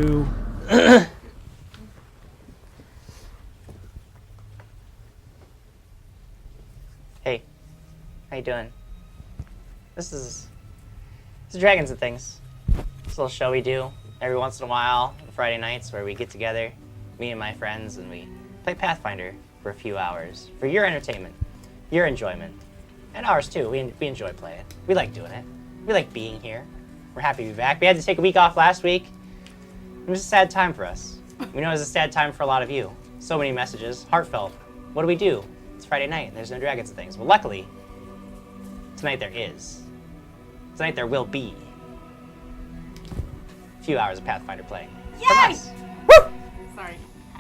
2. Hey, how you doing? This is Dragons and Things. It's a little show we do every once in a while on Friday nights where we get together, me and my friends, and we play Pathfinder for a few hours for your entertainment, your enjoyment, and ours too. We enjoy playing. We like doing it. We like being here. We're happy to be back. We had to take a week off last week. It was a sad time for us. We know it was a sad time for a lot of you. So many messages, heartfelt. What do we do? It's Friday night and there's no Dragons and Things. Well, luckily, tonight there is. Tonight there will be a few hours of Pathfinder play. Yay! Woo! Sorry.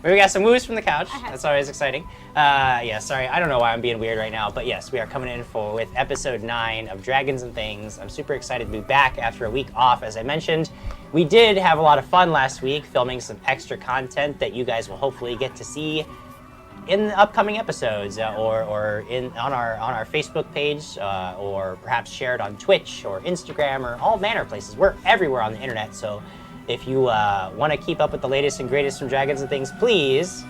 We got some woos from the couch. That's always exciting. Yeah, sorry, I don't know why I'm being weird right now, but yes, we are coming in with episode 9 of Dragons and Things. I'm super excited to be back after a week off, as I mentioned. We did have a lot of fun last week filming some extra content that you guys will hopefully get to see in the upcoming episodes or on our Facebook page or perhaps shared on Twitch or Instagram or all manner of places. We're everywhere on the internet, so if you want to keep up with the latest and greatest from Dragons and Things, please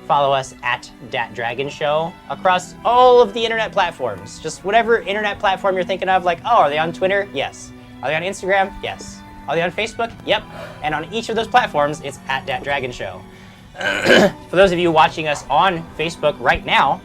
follow us at Dat Dragon Show across all of the internet platforms. Just whatever internet platform you're thinking of, like, oh, are they on Twitter? Yes. Are they on Instagram? Yes. Are they on Facebook? Yep. And on each of those platforms, it's at Dat Dragon Show. For those of you watching us on Facebook right now,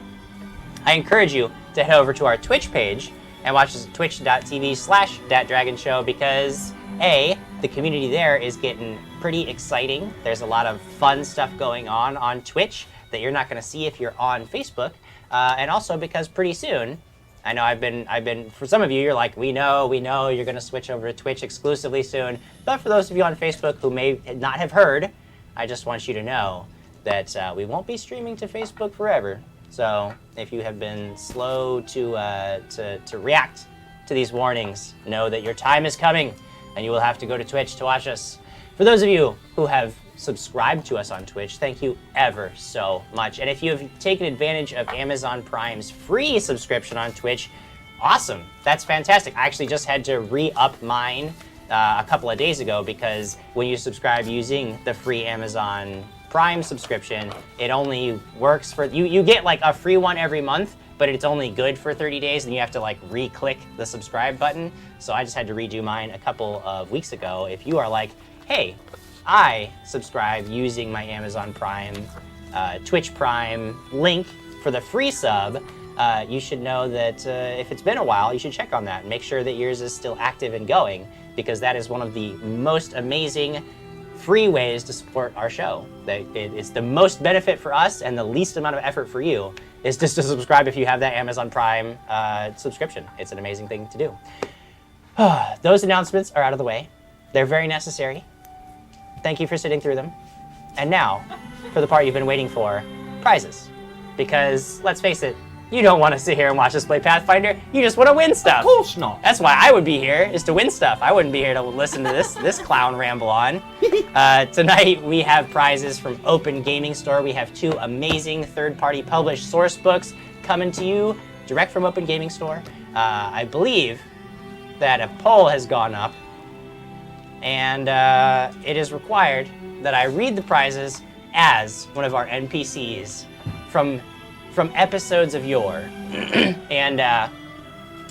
I encourage you to head over to our Twitch page and watch us at twitch.tv/DatDragonShow because A, the community there is getting pretty exciting. There's a lot of fun stuff going on Twitch that you're not going to see if you're on Facebook, and also because pretty soon, I know I've been for some of you, you're like, we know you're going to switch over to Twitch exclusively soon, but for those of you on Facebook who may not have heard, I just want you to know that we won't be streaming to Facebook forever. So if you have been slow to react to these warnings, know that your time is coming and you will have to go to Twitch to watch us. For those of you who have subscribed to us on Twitch, thank you ever so much. And if you have taken advantage of Amazon Prime's free subscription on Twitch, awesome. That's fantastic. I actually just had to re-up mine a couple of days ago because when you subscribe using the free Amazon Prime subscription, it only works for, you get like a free one every month, but it's only good for 30 days and you have to like re-click the subscribe button. So I just had to redo mine a couple of weeks ago. If you are like, hey, I subscribe using my Amazon Prime, Twitch Prime link for the free sub, you should know that if it's been a while, you should check on that and make sure that yours is still active and going, because that is one of the most amazing free ways to support our show. It's the most benefit for us and the least amount of effort for you is just to subscribe if you have that Amazon Prime subscription. It's an amazing thing to do. Those announcements are out of the way. They're very necessary. Thank you for sitting through them. And now, for the part you've been waiting for, prizes. Because, let's face it, you don't want to sit here and watch us play Pathfinder. You just want to win stuff. Of course not. That's why I would be here, is to win stuff. I wouldn't be here to listen to this clown ramble on. Tonight, we have prizes from Open Gaming Store. We have 2 amazing third-party published source books coming to you direct from Open Gaming Store. I believe that a poll has gone up, and it is required that I read the prizes as one of our NPCs from episodes of yore. And not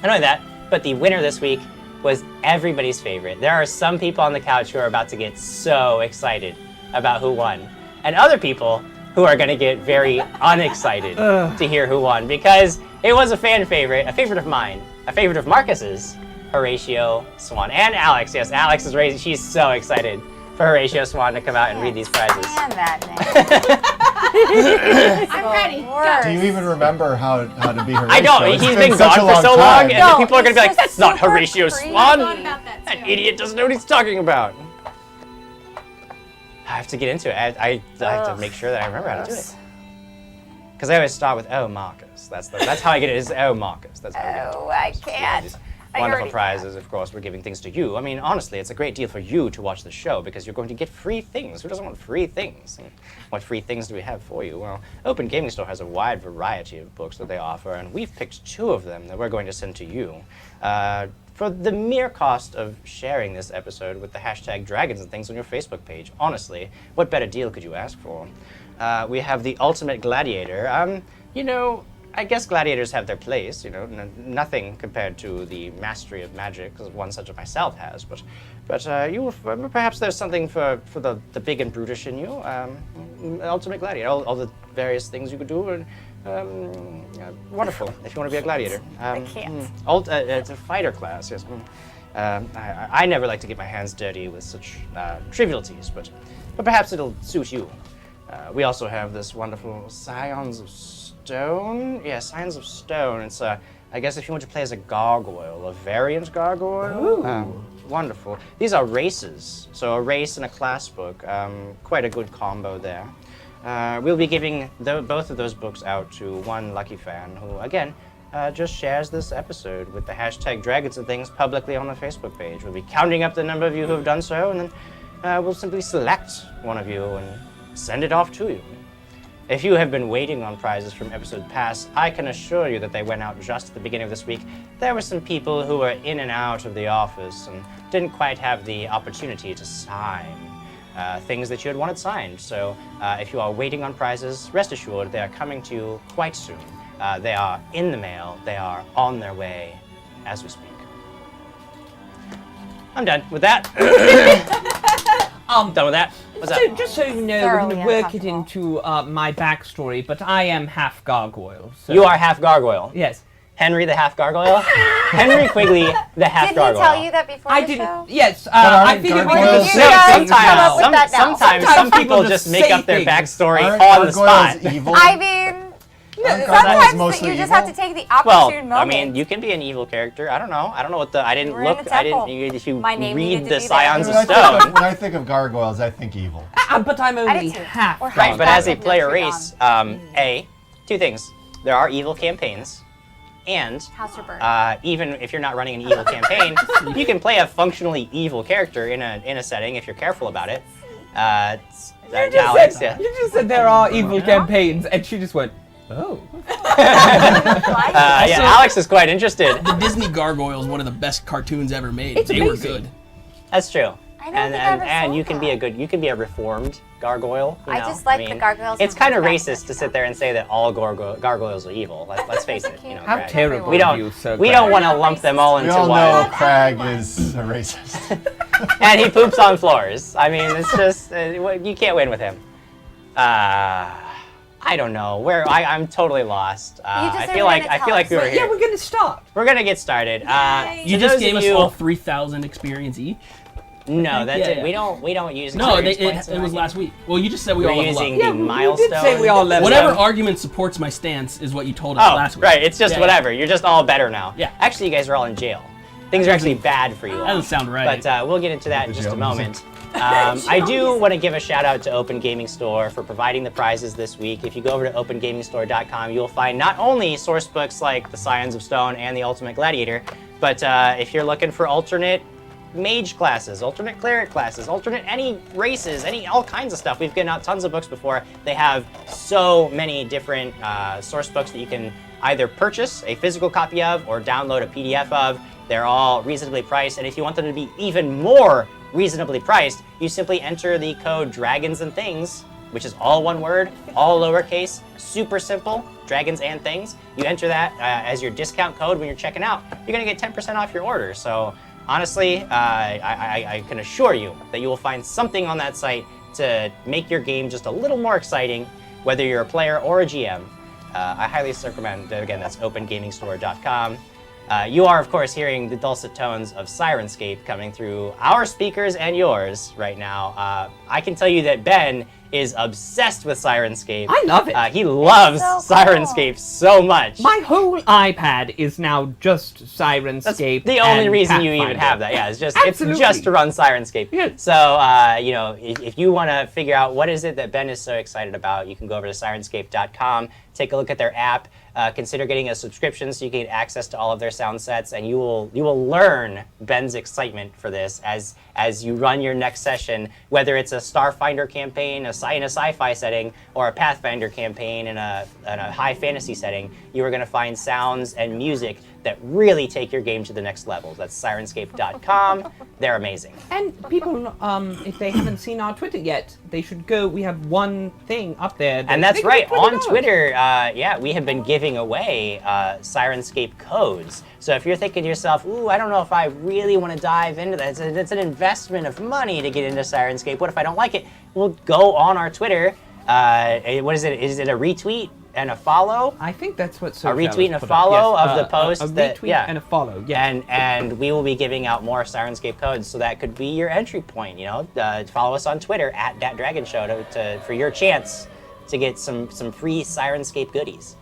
only that, but the winner this week was everybody's favorite. There are some people on the couch who are about to get so excited about who won, and other people who are going to get very unexcited to hear who won, because it was a fan favorite, a favorite of mine, a favorite of Marcus's, Horatio Swan. And Alex, yes, Alex is raising, she's so excited for Horatio Swan to come out and read these prizes. And that name. I'm ready. Worst. Do you even remember how to be Horatio? I don't. It's He's been such gone a for so long long, time. and No, then people are going to be like, it's that's not super Horatio creepy. Swan. I thought about that That too. idiot doesn't know what he's talking about. I have to get into it. I have to make sure that I remember how to do it. Because I always start with, oh, Marcus. That's how I get it, is, oh, Marcus. That's how I get it. Oh, I can't. I Wonderful already prizes, of course, we're giving things to you. I mean, honestly, it's a great deal for you to watch the show because you're going to get free things. Who doesn't want free things? And what free things do we have for you? Well, Open Gaming Store has a wide variety of books that they offer, and we've picked 2 of them that we're going to send to you. for the mere cost of sharing this episode with the hashtag Dragons and Things on your Facebook page. Honestly, what better deal could you ask for? We have the Ultimate Gladiator. I guess gladiators have their place, nothing compared to the mastery of magic as one such as myself has, but perhaps there's something for the big and brutish in you. Ultimate Gladiator, all the various things you could do, and wonderful if you want to be a gladiator. I can't. It's a fighter class, yes. I never like to get my hands dirty with such trivialities, but perhaps it'll suit you. We also have this wonderful Scions of Stone. Yeah, Scions of Stone. It's I guess if you want to play as a gargoyle, a variant gargoyle. Wonderful. These are races, so a race and a class book. Quite a good combo there. We'll be giving both of those books out to one lucky fan who, again, just shares this episode with the hashtag Dragons and Things publicly on the Facebook page. We'll be counting up the number of you who have done so, and then we'll simply select one of you and send it off to you. If you have been waiting on prizes from episodes past, I can assure you that they went out just at the beginning of this week. There were some people who were in and out of the office and didn't quite have the opportunity to sign things that you had wanted signed. So if you are waiting on prizes, rest assured they are coming to you quite soon. They are in the mail. They are on their way as we speak. I'm done with that. I'm done with that. What's So, up? just so you know, we're Thoroughly going to work it uncomfortable. into my backstory, but I am half gargoyle. So. You are half gargoyle. Yes. Henry the half gargoyle. Henry Quigley the half Did he gargoyle. tell you that before I the didn't. show? Yes, aren't I figured we gargoyles- could You guys come up with that now. Sometimes some Sometimes people people just just make say up their things. backstory Aren't on the spot. gargoyles evil? I mean, Aren't sometimes gargoyles mostly you just evil? have to take the Well, opportune I moment. mean, you can be an evil character. I don't know what the. I didn't You were in look. a I didn't. temple. If you My name needed read to the be there. Scions When of Stone. when I think of gargoyles, I think evil. but I'm I only did too. half. Or Right, half but as a gargoyle, player just be race, two things. There are evil campaigns, and House or bird. even if you're not running an evil campaign, you can play a functionally evil character in a setting if you're careful about it. Alex, yeah. You just said there are evil campaigns, and she just went, oh. Yeah, Alex is quite interested. The Disney Gargoyle is one of the best cartoons ever made. It's they were amazing. good. That's true. I don't think I ever And saw you can that. you can be a reformed gargoyle. I just like the gargoyles It's from kind of Krag. racist to sit there and say that all gargoyles are evil. Let's face it. You know, How Krag. terrible We don't of you, Sir we Krag. don't want to We're not lump them all We into all one. know Krag is a racist. And he poops on floors. I mean, it's just you can't win with him. I don't know where I'm totally lost. I said feel we're like gonna I feel tell like us. we were Yeah, here. we're gonna start. We're gonna get started. You to just those gave of us you- all 3,000 experience each. No, that's Yeah, it. yeah. We don't use. No, experience points it in was that last week. Well, you just said we We're all level using up. the Yeah, we milestone. did say we all level Whatever up. argument supports my stance is what you told us Oh, last week. right. It's just Yeah, whatever. You're just all better now. Yeah. Actually, you guys are all in jail. Things are actually bad for you. That doesn't sound right. But we'll get into that in The just a jail moment. I do want to give a shout out to Open Gaming Store for providing the prizes this week. If you go over to opengamingstore.com, you'll find not only source books like The Scions of Stone and The Ultimate Gladiator, but if you're looking for alternate mage classes, alternate cleric classes, alternate any races, all kinds of stuff. We've given out tons of books before. They have so many different source books that you can either purchase a physical copy of or download a PDF of. They're all reasonably priced, and if you want them to be even more reasonably priced, you simply enter the code Dragons and Things, which is all one word, all lowercase, super simple, Dragons and Things. You enter that as your discount code when you're checking out. You're gonna get 10% off your order. So honestly, I can assure you that you will find something on that site to make your game just a little more exciting, whether you're a player or a GM. I highly recommend, again, that's opengamingstore.com. You are, of course, hearing the dulcet tones of Sirenscape coming through our speakers and yours right now. I can tell you that Ben is obsessed with Sirenscape. I love it. He loves so cool. Sirenscape so much. My whole iPad is now just That's Sirenscape. the only and reason you even Pathfinder. have that. Yeah, it's just Absolutely. to run Sirenscape. Yeah. So if you want to figure out what is it that Ben is so excited about, you can go over to Sirenscape.com, take a look at their app, consider getting a subscription so you can get access to all of their sound sets, and you will learn Ben's excitement for this as you run your next session, whether it's a Starfinder campaign, in a sci-fi setting, or a Pathfinder campaign in a high fantasy setting. You are going to find sounds and music that really take your game to the next level. That's Sirenscape.com. They're amazing. And people, if they haven't seen our Twitter yet, they should go. We have one thing up there. And that's right, on Twitter, we have been giving away Sirenscape codes. So if you're thinking to yourself, ooh, I don't know if I really want to dive into that, it's an investment of money to get into Sirenscape. What if I don't like it? Well, go on our Twitter. What is it? Is it a retweet and a follow? I think that's what A retweet and a follow of the post. A retweet and a follow, yeah. And we will be giving out more Sirenscape codes, so that could be your entry point. Follow us on Twitter at @DatDragonShow for your chance to get some free Sirenscape goodies.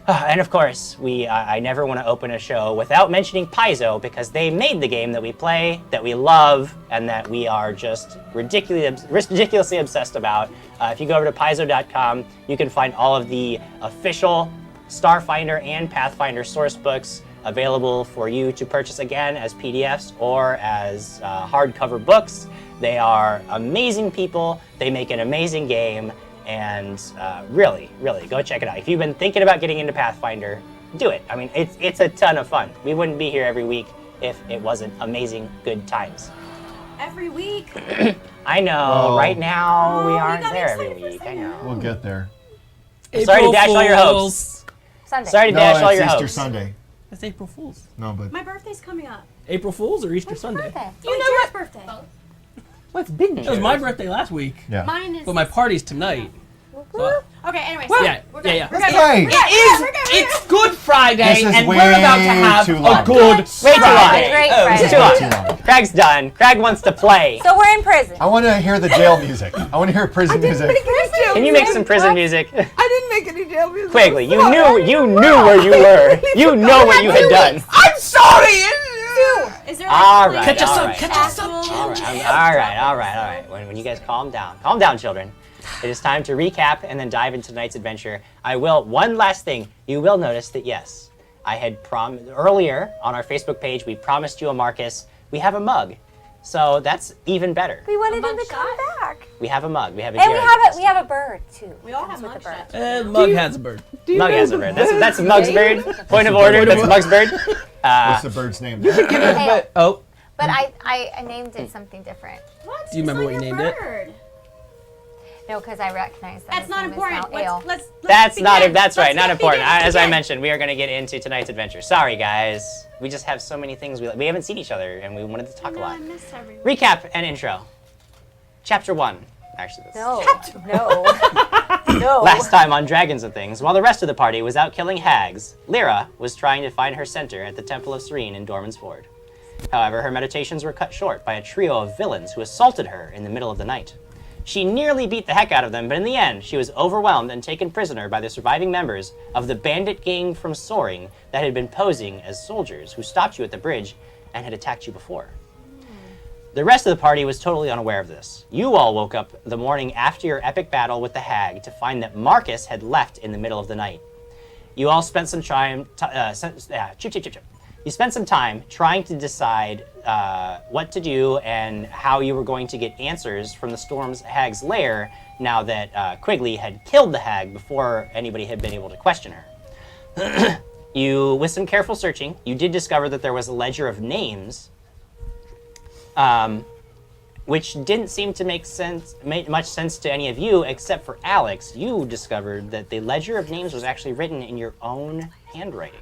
And of course, I never want to open a show without mentioning Paizo, because they made the game that we play, that we love, and that we are just ridiculously obsessed about. If you go over to Paizo.com, you can find all of the official Starfinder and Pathfinder source books available for you to purchase again as PDFs or as hardcover books. They are amazing people. They make an amazing game. And really, go check it out. If you've been thinking about getting into Pathfinder, do it. I mean, it's a ton of fun. We wouldn't be here every week if it wasn't amazing good times. Every week? I know. Whoa. Right now, we you aren't got me there every excited for week. I Sunday. know. We'll get there. Sorry to dash all your hopes. Sunday. Sorry to No, dash all it's your Easter hopes. Sunday. That's April Fool's. No, but My birthday's coming up. April Fool's or Easter When's Sunday? your birthday? You know what? Birthday. Well, it's been It was my birthday last week, yeah. Mine is. but my party's tonight. So, Okay, anyways. yeah, We're good. yeah. We're good. Hey! It's Good Friday, This is and way we're about to have too a long. good Way too long. Friday. Great Oh, Friday. It's too long. Craig's done. Craig wants to play. So we're in prison. I want to hear the jail music. I want to hear prison music. Can you make some prison music? I didn't make any jail music. Quigley, you knew where you were. You know what you had done. I'm sorry. Is there All like right, Catch us all up, right. catch us up. All right. When you guys calm down, children. It is time to recap and then dive into tonight's adventure. One last thing. You will notice that, yes, I had earlier on our Facebook page, we promised you a Marcus. We have a mug. So that's even better. We wanted A him to come mugshot? back. We have a mug. We have a And we Jared have requested. we have a bird too. We all have Comes with the mugshots. bird. Mug has a bird. Mug has a bird. That's Mug's bird. Point of order. That's Mug's bird. What's the bird's name? Hey, Oh, but I named it something different. What? Do you remember It's what you not named it? your bird. No, because I recognize that. That's his not name is important. now Ale. Let's That's not. begin. That's right. Let's Not important. begin. As I Begin. mentioned, we are going to get into tonight's adventure. Sorry, guys. We just have so many things. We haven't seen each other, and we wanted to talk a No, I lot. miss everyone. Recap and intro. Chapter 1. Actually, this No. last time on Dragons and Things, while the rest of the party was out killing hags, Lyra was trying to find her center at the Temple of Serene in Dorman's Ford. However, her meditations were cut short by a trio of villains who assaulted her in the middle of the night. She nearly beat the heck out of them, but in the end, she was overwhelmed and taken prisoner by the surviving members of the bandit gang from Soaring that had been posing as soldiers who stopped you at the bridge and had attacked you before. The rest of the party was totally unaware of this. You all woke up the morning after your epic battle with the hag to find that Marcus had left in the middle of the night. You all spent some time, You spent some time trying to decide what to do and how you were going to get answers from the Storm's hag's lair now that Quigley had killed the hag before anybody had been able to question her. With some careful searching, you did discover that there was a ledger of names, which didn't seem to make much sense to any of you except for Alex. You discovered that the ledger of names was actually written in your own handwriting.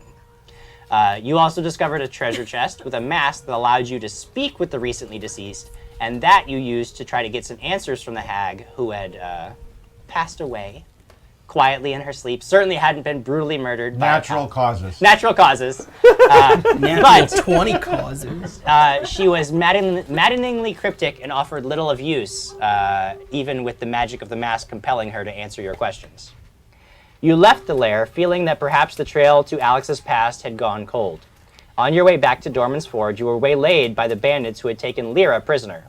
You also discovered a treasure chest with a mask that allowed you to speak with the recently deceased, and that you used to try to get some answers from the hag who had passed away quietly in her sleep. Certainly hadn't been brutally murdered. Natural causes. Natural causes. Natural 20 causes. She was maddeningly cryptic and offered little of use, even with the magic of the mask compelling her to answer your questions. You left the lair feeling that perhaps the trail to Alex's past had gone cold. On your way back to Dorman's Forge, you were waylaid by the bandits who had taken Lyra prisoner.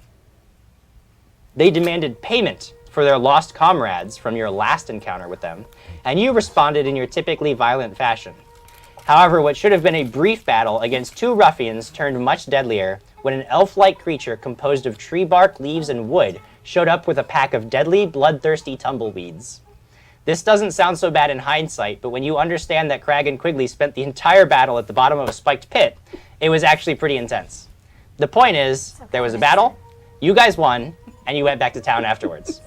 They demanded payment for their lost comrades from your last encounter with them, and you responded in your typically violent fashion. However, what should have been a brief battle against two ruffians turned much deadlier when an elf-like creature composed of tree bark, leaves, and wood showed up with a pack of deadly, bloodthirsty tumbleweeds. This doesn't sound so bad in hindsight, but when you understand that Krag and Quigley spent the entire battle at the bottom of a spiked pit, it was actually pretty intense. The point is, there was a battle, you guys won, and you went back to town afterwards.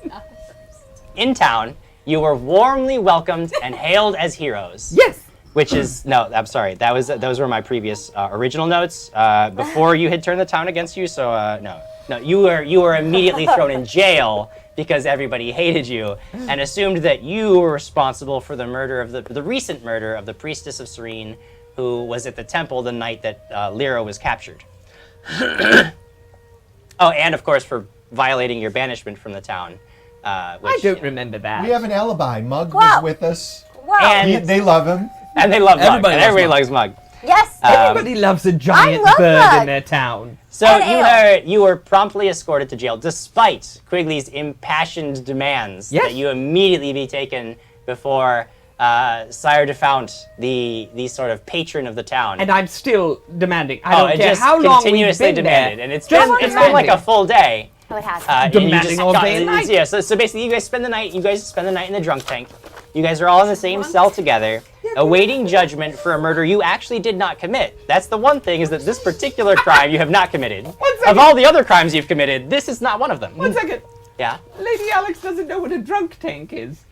In town, you were warmly welcomed and hailed as heroes. Yes. Which is, no, I'm sorry, those were my previous original notes before you had turned the town against you, so no. No, you were immediately thrown in jail because everybody hated you and assumed that you were responsible for the murder of the recent murder of the priestess of Serene, who was at the temple the night that Lyra was captured. Oh, and of course for violating your banishment from the town. Which, I don't remember that. We have an alibi. Mug Wow. was with us. Wow. And They love him. and they love Mug. Everybody And loves everybody Mug. loves Mug. Yes. Everybody loves a giant love bird that. in their town. So And you were promptly escorted to jail, despite Quigley's impassioned demands Yes. that you immediately be taken before Sire Defount, the sort of patron of the town. And I'm still demanding. I don't it care just how long we've continuously been demanded, there. and it's Just been like a demanding. full day. Oh, it has. And you Demanding all day and night. Yeah, so basically you guys spend the night in the drunk tank. You guys are all in the same cell together, awaiting judgment for a murder you actually did not commit. That's the one thing, is that this particular crime you have not committed. Of all the other crimes you've committed, this is not one of them. 1 second. Yeah, Lady Alex doesn't know what a drunk tank is.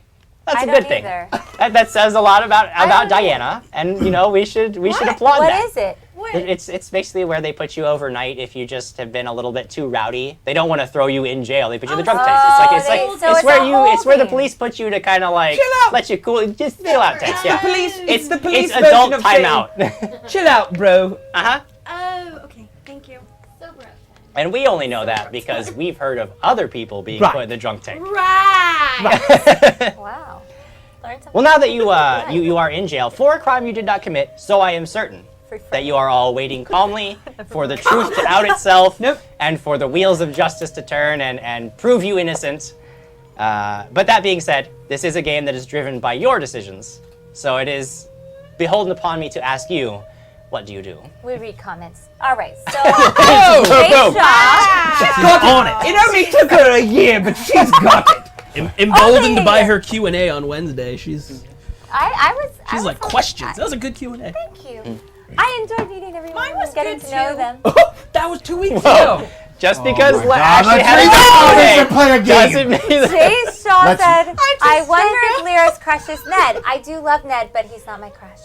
that's I a don't good thing. either. That says a lot about don't Diana, and we should applaud What that. is it? What? It's basically where they put you overnight if you just have been a little bit too rowdy. They don't want to throw you in jail. They put you in the drunk tanks. so it's where the holding. police put you to kind of like Chill out. let you cool, just chill out tanks. Yeah, It's the police it's adult version of saying, timeout. chill out, bro. Uh-huh. Oh, okay. Thank you. And we only know that because we've heard of other people being Right. put in the drunk tank. Right. Wow. Learn something. Well, now that you are in jail for a crime you did not commit, so I am certain that you are all waiting calmly for the truth to out itself, Nope. and for the wheels of justice to turn and prove you innocent. But that being said, this is a game that is driven by your decisions, so it is beholden upon me to ask you, what do you do? We read comments. All right. So, Oh, Space Shop. she's got on it. It only took her a year, but she's got it. Emboldened Okay. by her Q&A on Wednesday. She's I was like, on- questions. That was a good Q&A. Thank you. I enjoyed meeting everyone Mine was and getting good to know too. them. That was 2 weeks Whoa. ago. Just because my God, Ashley let's had read a the good comments and play a day game. doesn't mean that. Jay Shaw Let's- said, I just wonder if Lyra's crush is Ned. I do love Ned, but he's not my crush.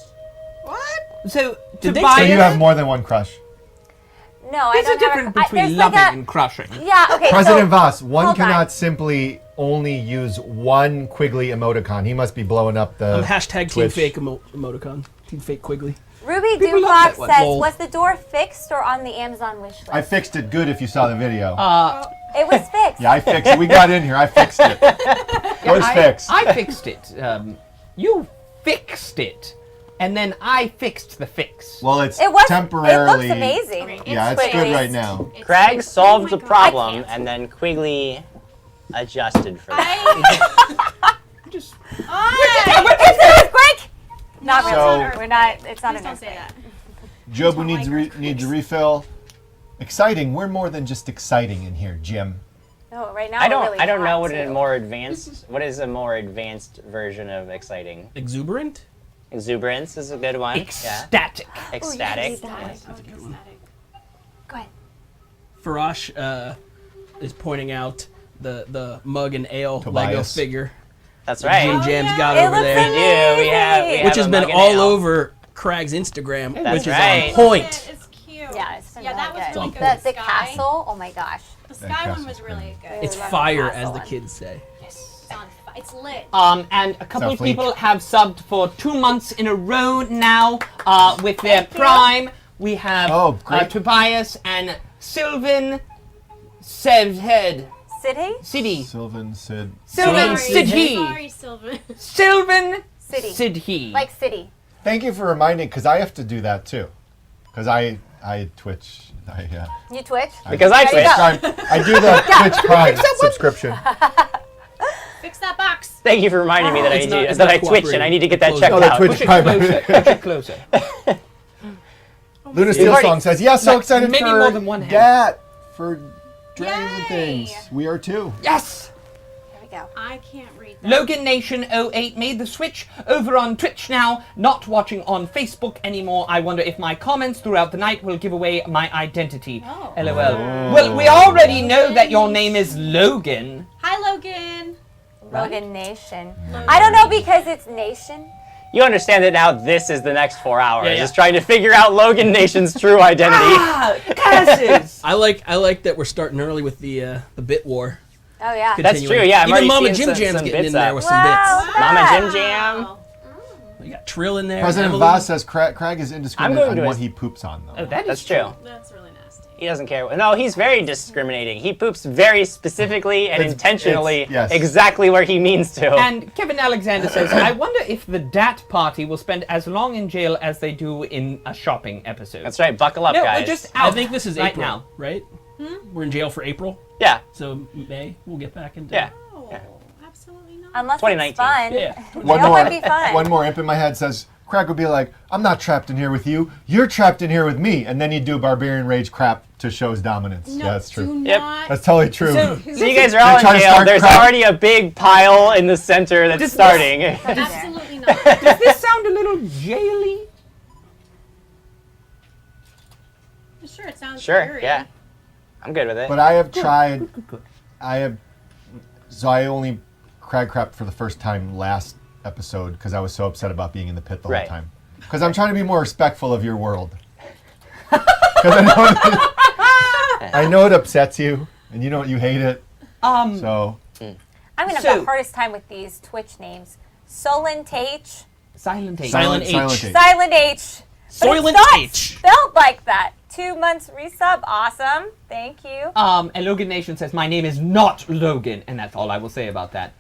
So, Did they So Tobias, you have more than one crush. No, I there's a don't have difference a between there's loving like a, and crushing. Yeah, okay. President so, Voss, one hold on. cannot simply only use one Quigley emoticon. He must be blowing up the Hashtag Team Twitch. Fake emoticon. Team Fake Quigley. Ruby People love Dubox that one. says, Lol. was the door fixed or on the Amazon wish list? I fixed it good if you saw the video. It was fixed. Yeah, I fixed it. We got in here. I fixed it. It was fixed. I fixed it. You fixed it, and then I fixed the fix. Well, it's It was. temporarily. It looks amazing. Yeah, it's good right now. Crag solved Oh the my God. problem, I can't. and then Quigley adjusted for that. Just It's an earthquake. Not really. So- We're not. It's not Please an don't say earthquake. that. Jobu don't needs like needs a refill. Exciting. We're more than just exciting in here, Jim. No, right now I we're don't. really I don't know hot, what a too. more advanced. What is a more advanced version of exciting? Exuberant? Exuberance is a good one. Yeah. ecstatic. Ecstatic. Oh, yes. Go ahead. Farash is pointing out the mug and ale Lego Tobias. figure That's Jim right. Jam's yeah. got It over looks there, We have which has a been mug and all ale. over Crag's Instagram, That's which is right. on point. It's cute. Yeah, it's been Yeah, that really was good. really good. good. The Sky. castle. Oh my gosh. The sky one was castle's really good. It's love the fire, castle as the one. kids say. It's lit. And a couple So of fleek. people have subbed for 2 months in a row now with their Prime. We have Oh, great. Tobias and Sylvan Sevhead City? City. Sylvan Sid. Sylvan Sorry. Sidhi. Sorry, Sylvan. Sylvan City. Sidhi. Like city. Thank you for reminding, because I have to do that too. Because I Twitch. You Twitch? Because I There you Twitch. go. I do the Twitch Prime subscription. Fix that box. Thank you for reminding me that It's not- I it's that not I Twitch and I need to get that cooperating. checked Oh, the out. Twitch Push it Prime. closer. Push it closer. Luna Steel already- Song says, "Yeah, so Like, excited maybe for more than one hand. that, for dragons and Yay. things. We are too." Yes. go. I can't read that. Logan Nation 08 made the switch over on Twitch now, not watching on Facebook anymore. I wonder if my comments throughout the night will give away my identity. Oh. LOL. Well, we already know that your name is Logan. Hi, Logan. Logan Nation. I don't know because it's Nation. You understand that now this is the next 4 hours. Yeah, yeah. Is trying to figure out Logan Nation's true identity. Ah, curses! I like that we're starting early with the bit war. Oh yeah. That's true, yeah. I'm Even already Mama seeing Jim some Jam's getting bits in there up. with Wow. some bits. Mama Jim Jam. Wow. You got Trill in there. President Emily. Voss says Krag is indiscriminate going on to what his- he poops on, though. Oh, that That's is true. That's really nasty. He doesn't care. No, he's very discriminating. He poops very specifically and It's- intentionally yes. exactly where he means to. And Kevin Alexander says, I wonder if the DAT party will spend as long in jail as they do in a shopping episode. That's right. Buckle up, No, guys. we're just out I think this is right April, now. right? We're in jail for April, Yeah. so May we'll get back into. Yeah. Oh, absolutely not. Unless 2019. it's fun. Yeah. Jail might be fun. One more imp in my head says, Krag would be like, I'm not trapped in here with you. You're trapped in here with me. And then he'd do Barbarian Rage crap to show his dominance. No, Yeah, that's true. do Yep. not. That's totally true. So, So you guys are all They try in to jail. start There's crap. already a big pile in the center that's This- starting. Absolutely not. does this sound a little jaily? Sure, it sounds Sure, eerie. yeah. I'm good with it. But I have tried, so I only Krag crapped for the first time last episode because I was so upset about being in the pit the Right. whole time. Because I'm trying to be more respectful of your world. Because I know it upsets you, and you know you hate it. So I'm gonna have So- the hardest time with these Twitch names. Solent H. Silent H. Silent H. Silent H. But Soylent it's not H. spelled like that. 2 months resub. Awesome. Thank you. And Logan Nation says, my name is not Logan, and that's all I will say about that.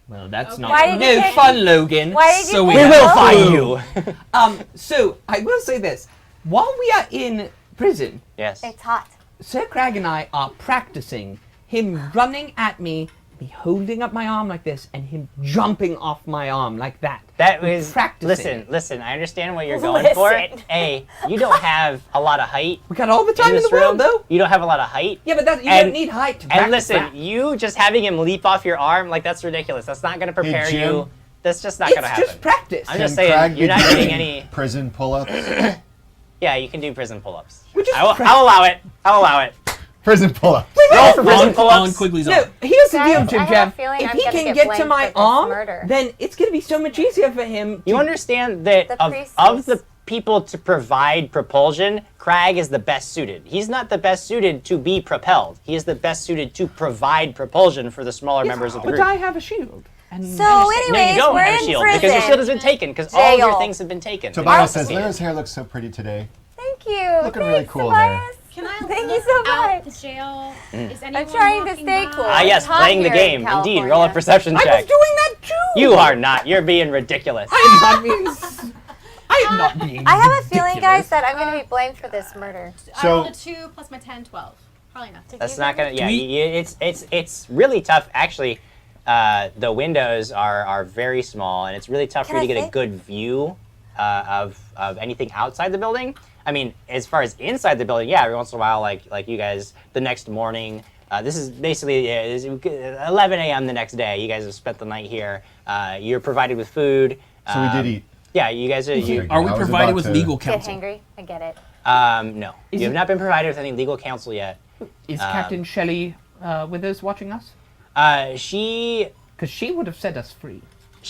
Well, that's Why not did you no pick- fun, Logan. Why did you So pick we we will Logan? find you. So, I will say this. While we are in prison, Yes. It's hot. Sir Krag and I are practicing him running at me, me holding up my arm like this, and him jumping off my arm like that. That We're was practicing. Listen. I understand what you're going for. Listen. A, you don't have a lot of height We got all the in time in this the world, room. though. You don't have a lot of height. Yeah, but that, you And- don't need height to And practice listen, that. you just having him leap off your arm, like that's ridiculous. That's not going to prepare Jim, you. That's just not It's going to happen. just practice. I'm just Can saying, Krag you're be not doing getting any. prison pull-ups. Yeah, you can do prison pull-ups. We're just I'll allow it. I'll allow it. Prison pull-ups. Roll for prison On pull-ups. Quigley's No, arm. here's the deal, Guys, Jim I have a Jam. feeling If I'm he gonna can get get to blamed my for this arm, murder. then it's going to be so much easier for him You to... understand that The of priestess. the people to provide propulsion, Krag is the best suited. He's not the best suited to be propelled. He is the best suited to provide propulsion for the smaller members of the But group. I have a shield. And So No, anyways, you don't we're have a in shield prison. because your shield has been taken because all of your Jail. things have been taken. Tobias They says, don't Lyra's hair looks so pretty today. Thank you. Looking really Thanks, cool there. Tobias. Can I Thank look you so out much. the jail? Mm. Is anyone I'm trying to walking stay by? cool. Ah, yes, It's hot playing the here in game. Indeed, roll a California. perception I check. was doing that too! You are not. You're being ridiculous. I am not being... I am not being I have a feeling, ridiculous. guys, that I'm going to be blamed for this murder. I So- rolled a 2 plus my 10, 12. Probably not. That's not gonna. Yeah, we- it's really tough. Actually, the windows are very small, and it's really tough for Can you to I get a fit? good view of anything outside the building. I mean, as far as inside the building, yeah, every once in a while, like you guys, the next morning. This is basically 11 a.m. the next day. You guys have spent the night here. You're provided with food. So we did eat. Yeah, you guys are. You, Are we I was provided about with to- legal Get counsel? hangry. I get it. no, Is you have it- not been provided with any legal counsel yet. Is Captain Shelley with us watching us? She Because she would have set us free.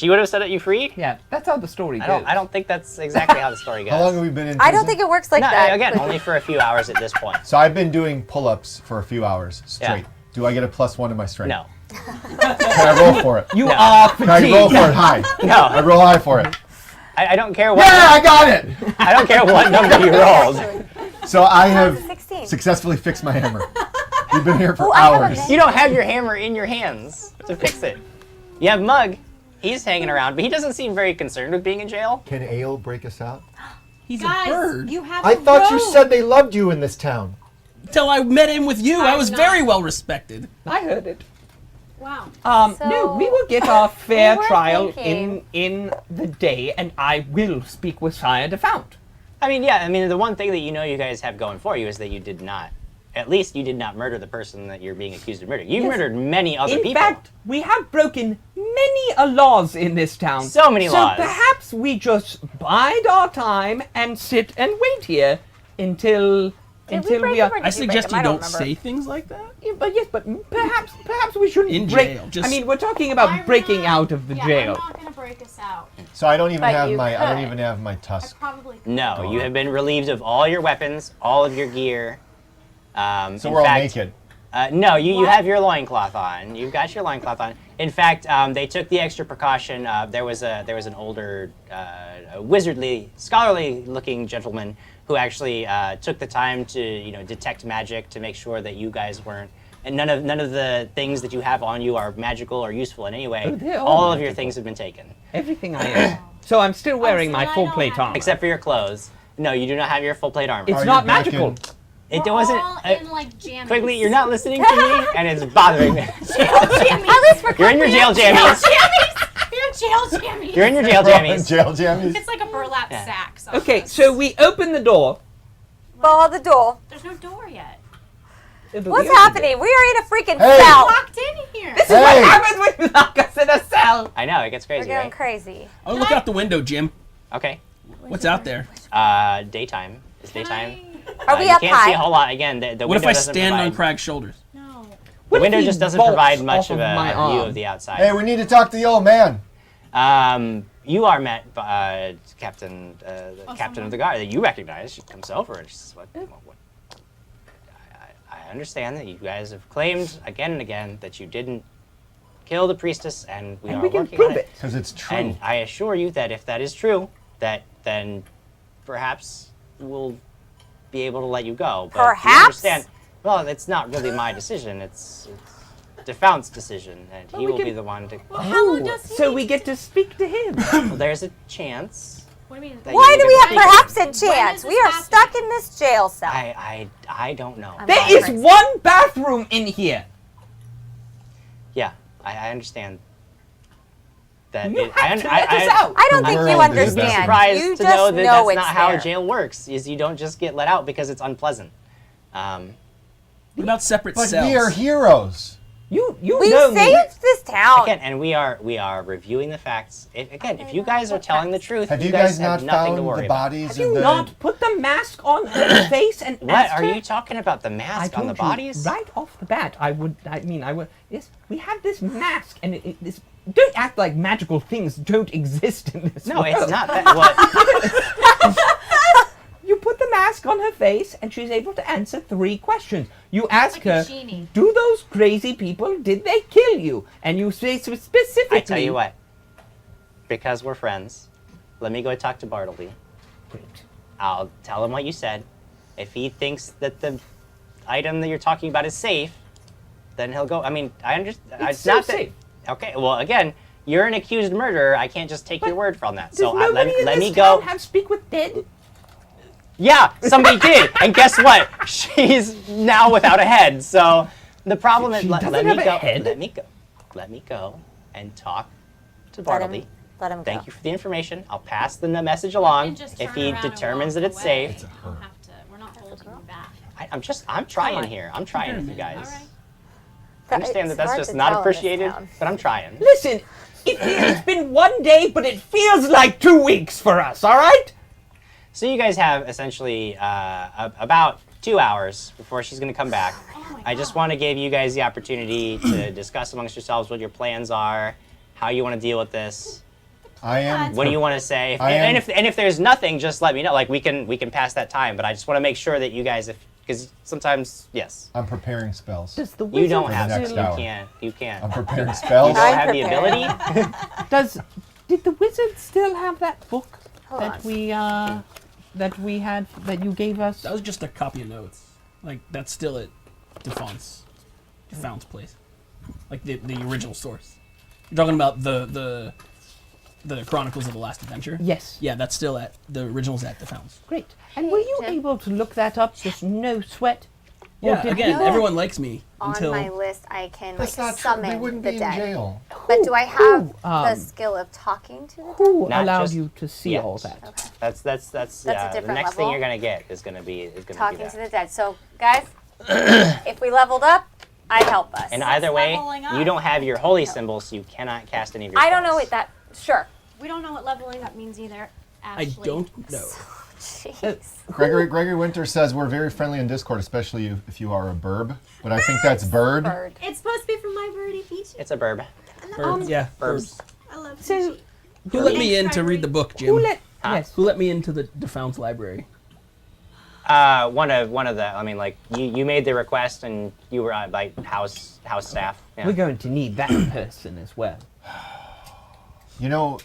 would have set you free. Yeah, that's how the story goes. I don't think that's exactly how the story goes. How long have we been in I prison? don't think it works like No, that. again, only for a few hours at this point. So I've been doing pull-ups for a few hours straight. Do I get a +1 in my strength? No, Can I roll for it? You No. are Can I roll fatigued. for it high? no, I roll high for it. I don't care what. Yeah, I got it! I don't care what number you rolled. So I have 16. successfully fixed my hammer. We've been here for Ooh, I have a hours. minute. You don't have your hammer in your hands to fix it. You have Mug. He's hanging around, but he doesn't seem very concerned with being in jail. Can Ale break us out? He's Guys, a bird. you have I a thought you robe. said they loved you in this town. Until I met him with you, I I'm was not. very well respected. I heard it. Wow. No, So, we will get our fair we were trial thinking- in the day, and I will speak with Sire Defount. I mean, yeah. I mean, the one thing that you know you guys have going for you is that you did not at least you did not murder the person that you're being accused of murdering. You murdered many other In people. fact, we have broken many laws in this town. So many laws. So perhaps we just bide our time and sit and wait here until we are. I suggest you don't remember. say things like that. Yeah, but perhaps we shouldn't In break. jail, just- I mean, we're talking about breaking out of the yeah, jail. I'm not gonna break us out. So I don't even But have you my I don't could. even have my I tusk. probably could. No, you have been relieved of all your weapons, all of your gear. So in we're all fact, naked. No, you What? have your loincloth on. You've got your loincloth on. In fact, they took the extra precaution. There was an older, wizardly, scholarly-looking gentleman who actually took the time to detect magic to make sure that you guys weren't. And none of the things that you have on you are magical or useful in any way. Oh, they're all all of your magical. things have been taken, Everything I am. So I'm still wearing so my then I full don't plate have to- armor. except for your clothes. No, you do not have your full plate armor. It's Are you not back magical. in- It We're wasn't. all in like jammies. Quigley, you're not listening to me, and it's bothering me. At least we're You're in your jail jammies. You're jail jammies. You're in your jail We're all in jammies. jail jammies. It's like a burlap Yeah. sack. Okay, so we open the door. ball the door. There's no door yet. What's happening? We are in a freaking Hey. cell. Locked in here. This is Hey. what happens when you lock us in a cell. I know it gets We're crazy, going right? crazy. Oh, look out the window, Jim. Okay. What's out there? Daytime. It's Can daytime. Are we you up can't see a high? whole lot. Again, the What if window I doesn't stand provide, on Krag's shoulders? No. The What if window he just doesn't bolts provide much off of of my a view arm? of the outside. Hey, we need to talk to the old man. You are met by Captain, the captain of the guard that you recognize. She comes over and she says, "What? I understand that you guys have claimed again and again that you didn't kill the priestess, and we And are we can working prove on it. Because it's true. And I assure you that if that is true, that then perhaps we'll be able to let you go. But you Perhaps? understand, well, it's not really my decision. It's Defount's decision, and he we will can- be the one to. Well, how long Oh, does he so need we to get to speak to him. Well, there's a chance. What do you mean? That Why you do will we get have to perhaps a When chance? is We this are happening? stuck in this jail cell. I don't know. I'm There not is crazy. one bathroom in here. Yeah, I understand. That You it, have to let us out. I don't The think world you is understand. better. surprised You to just know that that's it's not how there. jail works. Is you don't just get let out because it's unpleasant. What about separate But cells? we are heroes. You We know me. saved this town. Again, and we are reviewing the facts. If you guys are telling the truth, Have you guys guys not have nothing found to worry the about. bodies Have of you the? not put the mask on her face and What asked are her? you talking about? The I mask on told the you bodies? right off the bat. I would. Yes, we have this mask, and this. Don't act like magical things don't exist in this No, world. it's not that. What? You put the mask on her face, and she's able to answer 3 questions. You ask Like a her, genie. "Do those crazy people? Did they kill you?" And you say specifically. I tell you what. Because we're friends, let me go talk to Bartleby. Great. I'll tell him what you said. If he thinks that the item that you're talking about is safe, then he'll go. I mean, I understand. It's so not that, safe. Okay. Well, again, you're an accused murderer. I can't just take your word from that. Does So nobody in let this me go. town have speak with dead? Yeah, somebody did. And guess what? She's now without a head. So the problem is, She let doesn't me have a go. head? Let me go. Let me go and talk to Let him, Bartleby. let him go. Thank you for the information. I'll pass the message You along. can just If turn he around and determines walk that it's away. safe. You don't have to. We're not holding you back. I'm trying on. here. I'm trying with you guys. All right. I understand that It's that's hard just to not tell in this appreciated, town. but I'm trying. Listen, it's been 1 day, but it feels like 2 weeks for us. All right? So you guys have essentially about 2 hours before she's going to come back. Oh my I just God. want to give you guys the opportunity to discuss amongst yourselves what your plans are, how you want to deal with this. I am. What do you want to say? I am- And if there's nothing, just let me know. Like we can pass that time. But I just want to make sure that you guys, because sometimes yes, I'm preparing spells. Does the you wizard don't For the have next to. hour. You can't. I'm preparing You spells. don't I'm have the prepared. ability. Did the wizard still have that book Hold that on. we had that you gave us? That was just a copy of notes. Like that's still at Defount's place. Like the original source. You're talking about the Chronicles of the Last Adventure? Yes. Yeah, that's still at the original's at Defount's. Great. And were you Jim. able to look that up? Just no sweat. Or Yeah, did again, he- everyone likes me On until my list, I can That's like, not true. summon We wouldn't the be in dead. jail. But do I have Who, the skill of talking to the dead? Who Not allowed just- you to see yeah. all that? Okay. That's a the different next thing level. you're gonna get is gonna be Talking that. to the dead. So, guys, If we leveled up, I'd help us. And either way, leveling up? you don't have your holy symbol, so you cannot cast any of your I don't know spells. what that. Sure. We don't know what leveling up means either. I Ashley. don't know. Jeez. Gregory Winter says we're very friendly in Discord, especially if you are a burb. But I think that's bird. Bird. It's supposed to be from my birdie Peachy. It's a burb. Birds, yeah, Burbs. birds. I love So, Peachy. Who let me Thanks, in to read the book, Jim? who let? Huh? Yes. Who let me into the Defounts library? One of the. I mean, like you made the request, and you were like house staff. Yeah. We're going to need that person as well. You know,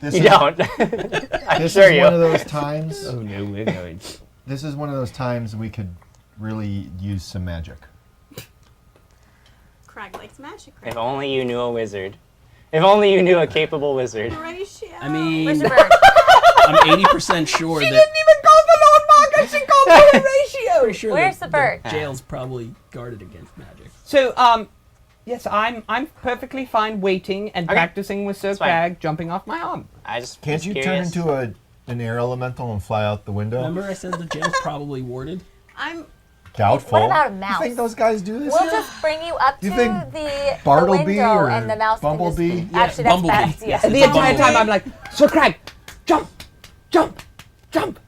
this You is, don't. I'm this sure is you. one of those times. Oh no, we're going. This is one of those times we could really use some magic. Krag likes magic. If only you knew a wizard. If only you knew a capable wizard. Ratio. I mean, Where's the bird? I'm 80% sure that even call the Lord Margaret. She called for a ratio. pretty sure Where's that the bird? jail's probably guarded against magic. So, yes, I'm perfectly fine waiting and Okay. practicing with Sir That's fine. Crag jumping off my arm. I just Can't was you curious. turn into an air elemental and fly out the window? Remember I said the jail's probably warded? I'm. Doubtful. What about a mouse? You think those guys do this? We'll just bring you up You to think the Bartleby window or and the mouse Bumblebee? can just... Yeah, Actually, that's Bumblebee. bad idea. Yes, The it's entire Bumblebee. time I'm like, Sir Crag, jump, jump, jump.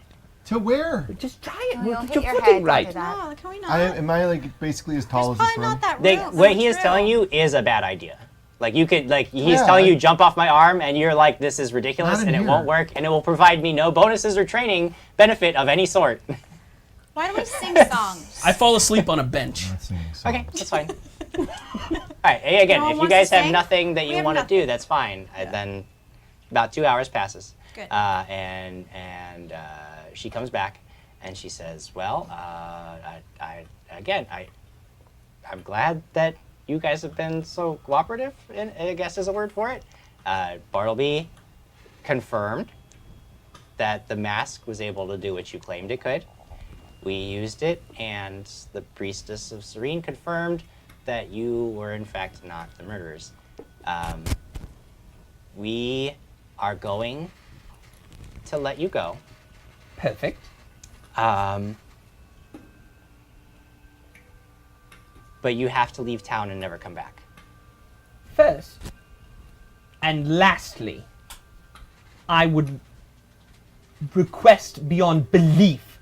To where? Just try it. Oh, you'll Put hit your your footing head. Don't right. do that. No, can we not? Am I like basically as tall There's as this probably room? not that They, room. what he is True. telling you is a bad idea. Like you could, like he's Yeah, telling I- you jump off my arm, and you're like, this is ridiculous, Not in and it here. won't work, and it will provide me no bonuses or training benefit of any sort. Why don't we sing songs? I fall asleep on a bench. Not singing songs. Okay, that's fine. All right. Hey, again, No one if you wants guys to have sing? nothing that We you have want to nothing. do, that's fine. Then about 2 hours passes. Good. And she comes back, and she says, "Well, I'm glad that you guys have been so cooperative. I guess is a word for it. Bartleby confirmed that the mask was able to do what you claimed it could. We used it, and the Priestess of Serene confirmed that you were in fact not the murderers. We are going to let you go. Perfect. But you have to leave town and never come back. First, and lastly, I would request beyond belief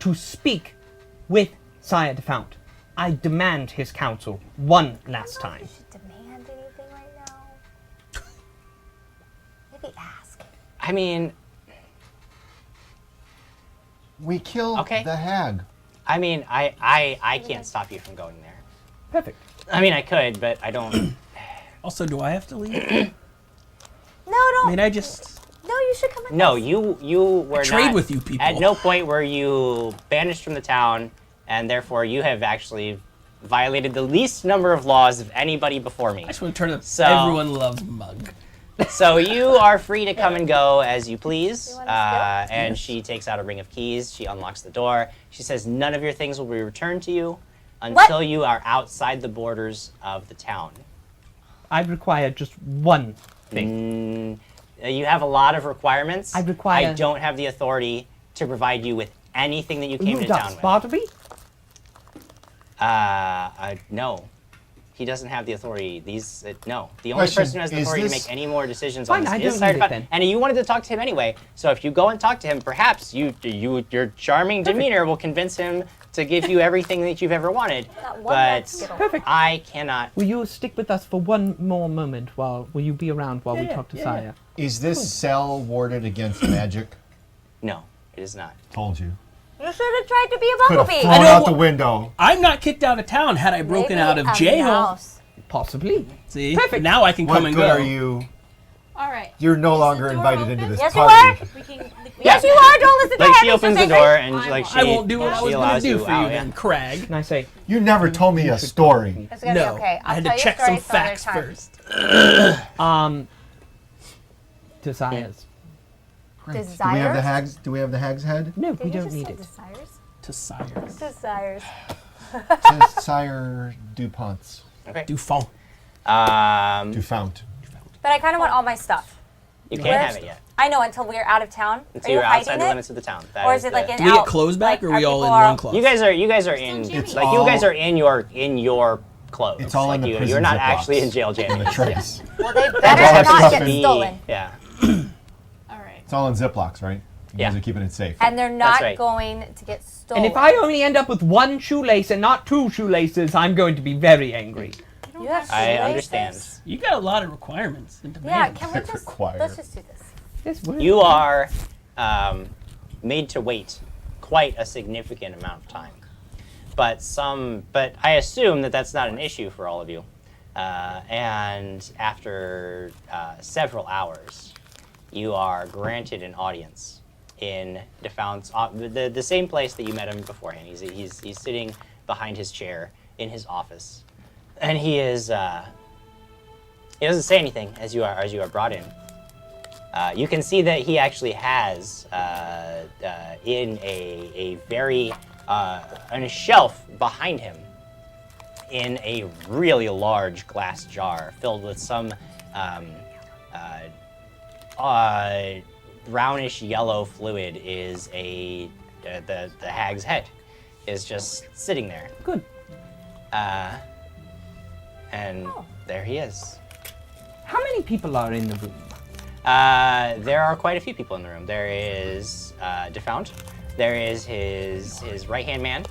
to speak with Sire Defount. I demand his counsel one last I don't know if time. you should demand anything right now. Maybe ask. I mean, We killed Okay. the hag. I can't stop you from going there. Perfect. I mean, I could, but I don't. Also, do I have to leave? No, I don't. mean, I just... No, you should come with No, us. you were trade not- with you people. At no point were you banished from the town, and therefore you have actually violated the least number of laws of anybody before me. I just want to turn up So- everyone loves Mug. So you are free to come and go as you please. You want a skill? And she takes out a ring of keys. She unlocks the door. She says none of your things will be returned to you until you are outside the borders of the town. I require just one thing. You have a lot of requirements. I require- I don't have the authority to provide you with anything that you came Who to town does? with. Bartleby? No. He doesn't have the authority. No. The only Question, person who has the is authority to this- make any more decisions Fine, on I this don't Sire need it Defount. then. And you wanted to talk to him anyway. So if you go and talk to him, perhaps your charming demeanor will convince him to give you everything that you've ever wanted. That one red But Skittle. Perfect. I cannot. Will you stick with us for one more moment will you be around while we Yeah, talk to yeah, Sire? Is this cell warded against magic? No, it is not. Told you. You should have tried to be a Could have bumblebee. thrown know out what- the window. I'm not kicked out of town had I broken Maybe out of a jail. mouse. Possibly. See? Perfect. Now I can What come and good go. are you? All right. You're no Is longer the door invited open? into this Yes, you party. We can. Yes, you are. Don't listen to Like her. she opens the door and like she. I won't do what I she was going allows to do you for out, you yeah. then, Crag. And I say, You never told me a story. It's gonna No, be okay. I'll I had tell to you check some stories some other facts time. first. desires. Do we have the hags? Do we have the hag's head? No, Did we you don't just need say it. Desires? To sire. Desires. To Sire Dupont's. Okay. Dufont. Dufount. But I kind of want all my stuff. You No. can't Where- have it yet. I know until we're out of town. Until Are you're you outside hiding the it? limits of the town. That Or is it like the- an Do we out? get clothes back, like, or are we all in people loincloths? You guys are in Still jammy. like you guys are in your clothes. It's all like in the you, prison you're not Ziplocs. actually in jail In the jamming. trays. Well, they all better that not stuff get in- stolen. Yeah. All right. It's all in Ziplocs, right? You Yeah. guys are keeping it safe. And they're not right. going to get stolen. And if I only end up with one shoelace and not two shoelaces, I'm going to be very angry. You have I shoelaces? understand. You got a lot of requirements and Yeah, demands. can we just Required. let's just do this. Yes, what- You are made to wait quite a significant amount of time, but I assume that that's not an issue for all of you. And after several hours, you are granted an audience in Defoun's the same place that you met him beforehand. He's sitting behind his chair in his office, and he doesn't say anything as you are brought in. You can see that he actually has in a very on a shelf behind him in a really large glass jar filled with some brownish yellow fluid is the hag's head is just sitting there. Good. And there he is. How many people are in the room? There are quite a few people in the room. There is Defount. There is his right-hand man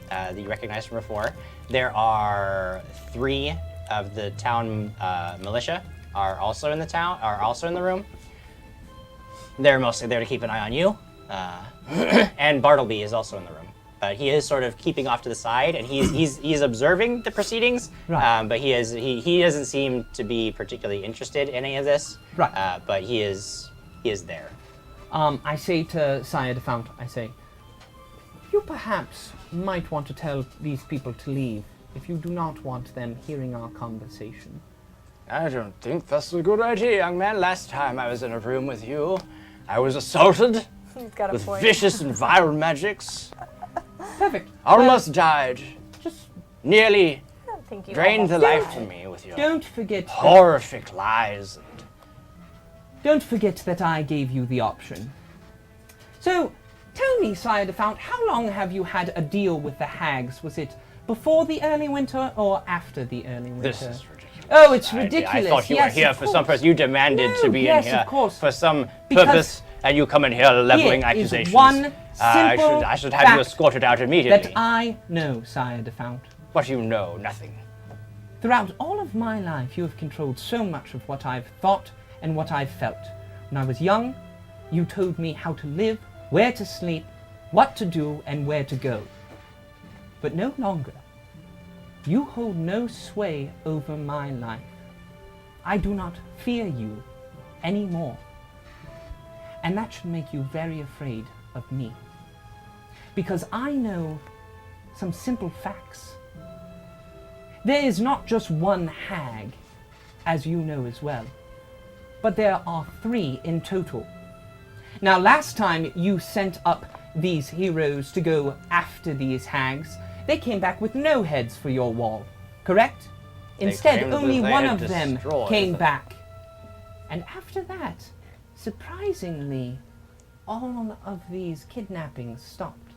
that you recognize from before. There are 3 of the town militia are also in the room. They're mostly there to keep an eye on you. And Bartleby is also in the room. He is sort of keeping off to the side, and he's observing the proceedings. Right. But he doesn't seem to be particularly interested in any of this. Right. But he is there. I say to Sire de Fount, I say, you perhaps might want to tell these people to leave if you do not want them hearing our conversation. I don't think that's a good idea, young man. Last time I was in a room with you, I was assaulted He's got a with point. vicious and vile magics. Perfect. Almost died. Just Nearly I don't think you drained the almost life from me with your don't forget. horrific lies. Don't forget that I gave you the option. So, tell me, Sire de Fount, how long have you had a deal with the hags? Was it before the early winter or after the early winter? This is ridiculous. Oh, it's I ridiculous. thought you Yes, were here of for some course. purpose. You demanded No, to be yes, in here of course. for some Because purpose, and you come in here leveling here is accusations. one I simple should have you fact escorted out immediately. that I know, Sire de Fount. But you know nothing. Throughout all of my life, you have controlled so much of what I've thought and what I've felt. When I was young, you told me how to live, where to sleep, what to do, and where to go. But no longer. You hold no sway over my life. I do not fear you anymore. And that should make you very afraid of me. Because I know some simple facts. There is not just one hag, as you know as well, but there are 3 in total. Now, last time you sent up these heroes to go after these hags, they came back with no heads for your wall, correct? Instead, claimed that only they one had of them destroyed came them. back. And after that, surprisingly, all of these kidnappings stopped.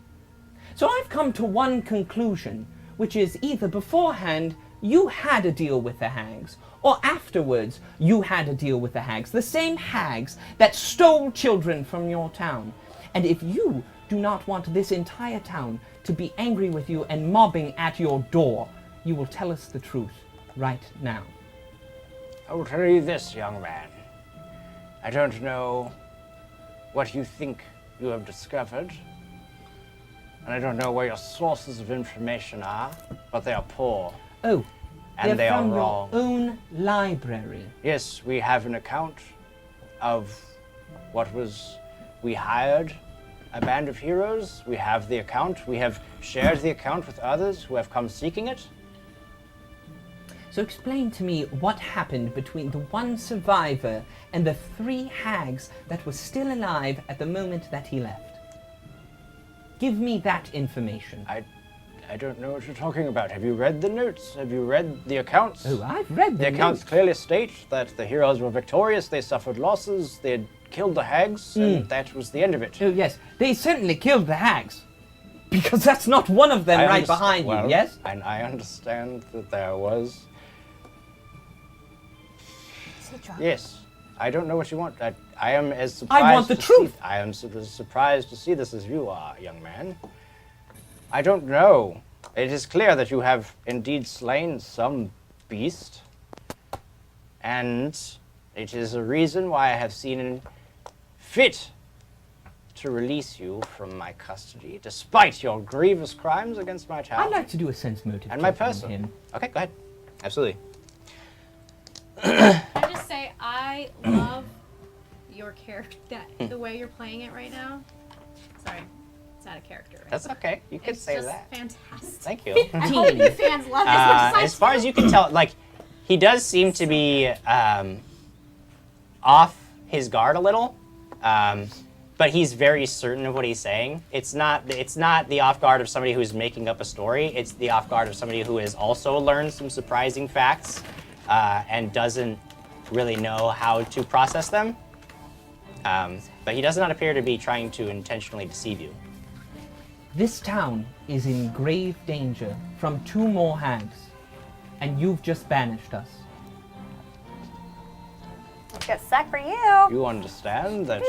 So I've come to one conclusion, which is either beforehand you had a deal with the hags, or afterwards you had a deal with the hags, the same hags that stole children from your town. And if you do not want this entire town to be angry with you and mobbing at your door, you will tell us the truth right now. I will tell you this, young man. I don't know what you think you have discovered, and I don't know where your sources of information are, but they are poor, Oh, and they're they are from wrong. your own library. Yes, we have an account of we hired a band of heroes. We have the account. We have shared the account with others who have come seeking it. So explain to me what happened between the one survivor and the 3 hags that were still alive at the moment that he left. Give me that information. I don't know what you're talking about. Have you read the notes? Have you read the accounts? Oh, I've read The accounts clearly state that the heroes were victorious, they suffered losses, they had killed the hags, and that was the end of it. Oh, yes. They certainly killed the hags. Because that's not one of them right behind you, yes? And I understand that there was. Is he drunk? Yes. I don't know what you want. I am as surprised. I want the truth. I am as surprised to see this as you are, young man. I don't know. It is clear that you have indeed slain some beast, and it is a reason why I have seen fit to release you from my custody, despite your grievous crimes against my town. I'd like to do a sense motive and my check on person. him. Okay, go ahead. Absolutely. Can I just say I love your character, the way you're playing it right now. Sorry, it's out of character. Right? That's okay. You can It's say just that. fantastic. Thank you. I hope you fans love it as much as I As far as you can tell, like, he does seem to be off his guard a little, but he's very certain of what he's saying. It's not the off guard of somebody who's making up a story. It's the off guard of somebody who has also learned some surprising facts and doesn't really know how to process them. But he does not appear to be trying to intentionally deceive you. This town is in grave danger from 2 more hags, and you've just banished us. Get set for you. You understand that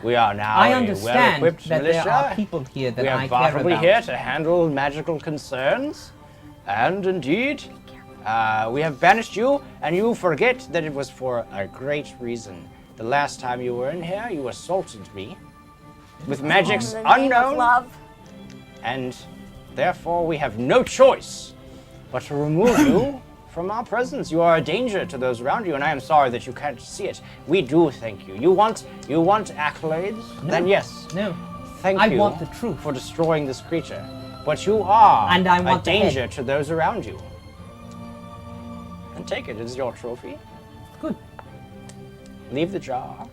we are now I a understand well-equipped that militia. there are people here that We I are care probably about. here to handle magical concerns, and indeed, we have banished you, and you forget that it was for a great reason. The last time you were in here, you assaulted me with magics In the name of unknown, love. and therefore we have no choice but to remove you from our presence. You are a danger to those around you, and I am sorry that you can't see it. We do thank you. You want accolades? No. Then yes. No. Thank I you want the truth. for destroying this creature. But you are And I a want the head. danger to those around you. And take it. It is your trophy. Good. Leave the jar.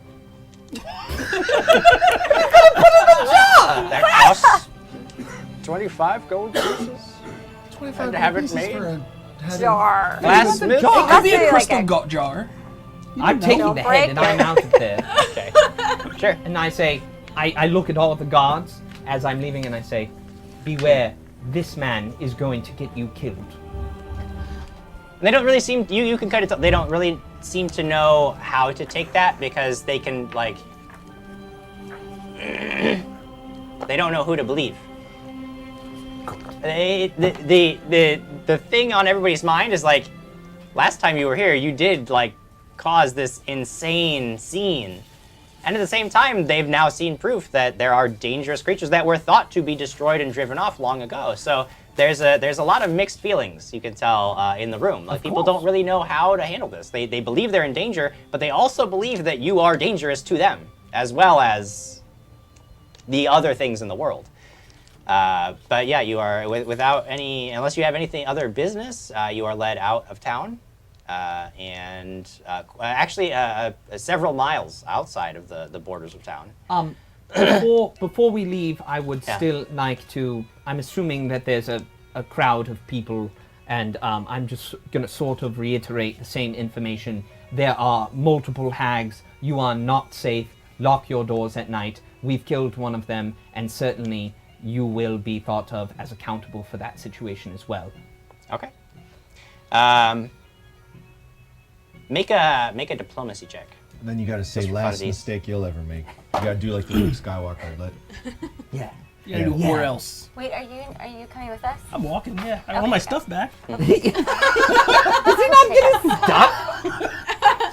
That costs 25 gold pieces. 25 And have it pieces made? for a head of- Jar. Glassmith. jar. It could be Must a be crystal like a- got jar. I'm taking Don't the break head and I'm it. out of there. Okay. Sure. And I say, I look at all of the guards as I'm leaving and I say, beware, this man is going to get you killed. And they don't really seem, you can kind of tell, they don't really seem to know how to take that because they can, like, they don't know who to believe. The thing on everybody's mind is like, last time you were here, you did like cause this insane scene. And at the same time, they've now seen proof that there are dangerous creatures that were thought to be destroyed and driven off long ago. So there's a lot of mixed feelings, you can tell, in the room. Like, people don't really know how to handle this. They believe they're in danger, but they also believe that you are dangerous to them, as well as the other things in the world. But yeah, you are, without any, unless you have anything other business, you are led out of town. Actually several miles outside of the borders of town. Before we leave, I would Yeah. still like to, I'm assuming that there's a crowd of people, and I'm just going to sort of reiterate the same information. There are multiple hags. You are not safe. Lock your doors at night. We've killed one of them, and certainly you will be thought of as accountable for that situation as well. Okay. Make a diplomacy check. And then you got to say Just for last funsies. mistake you'll ever make. You got to do like the Luke Skywalker. But Yeah. You gotta do Yeah. or else. Wait, are you coming with us? I'm walking, yeah. I want my stuff back.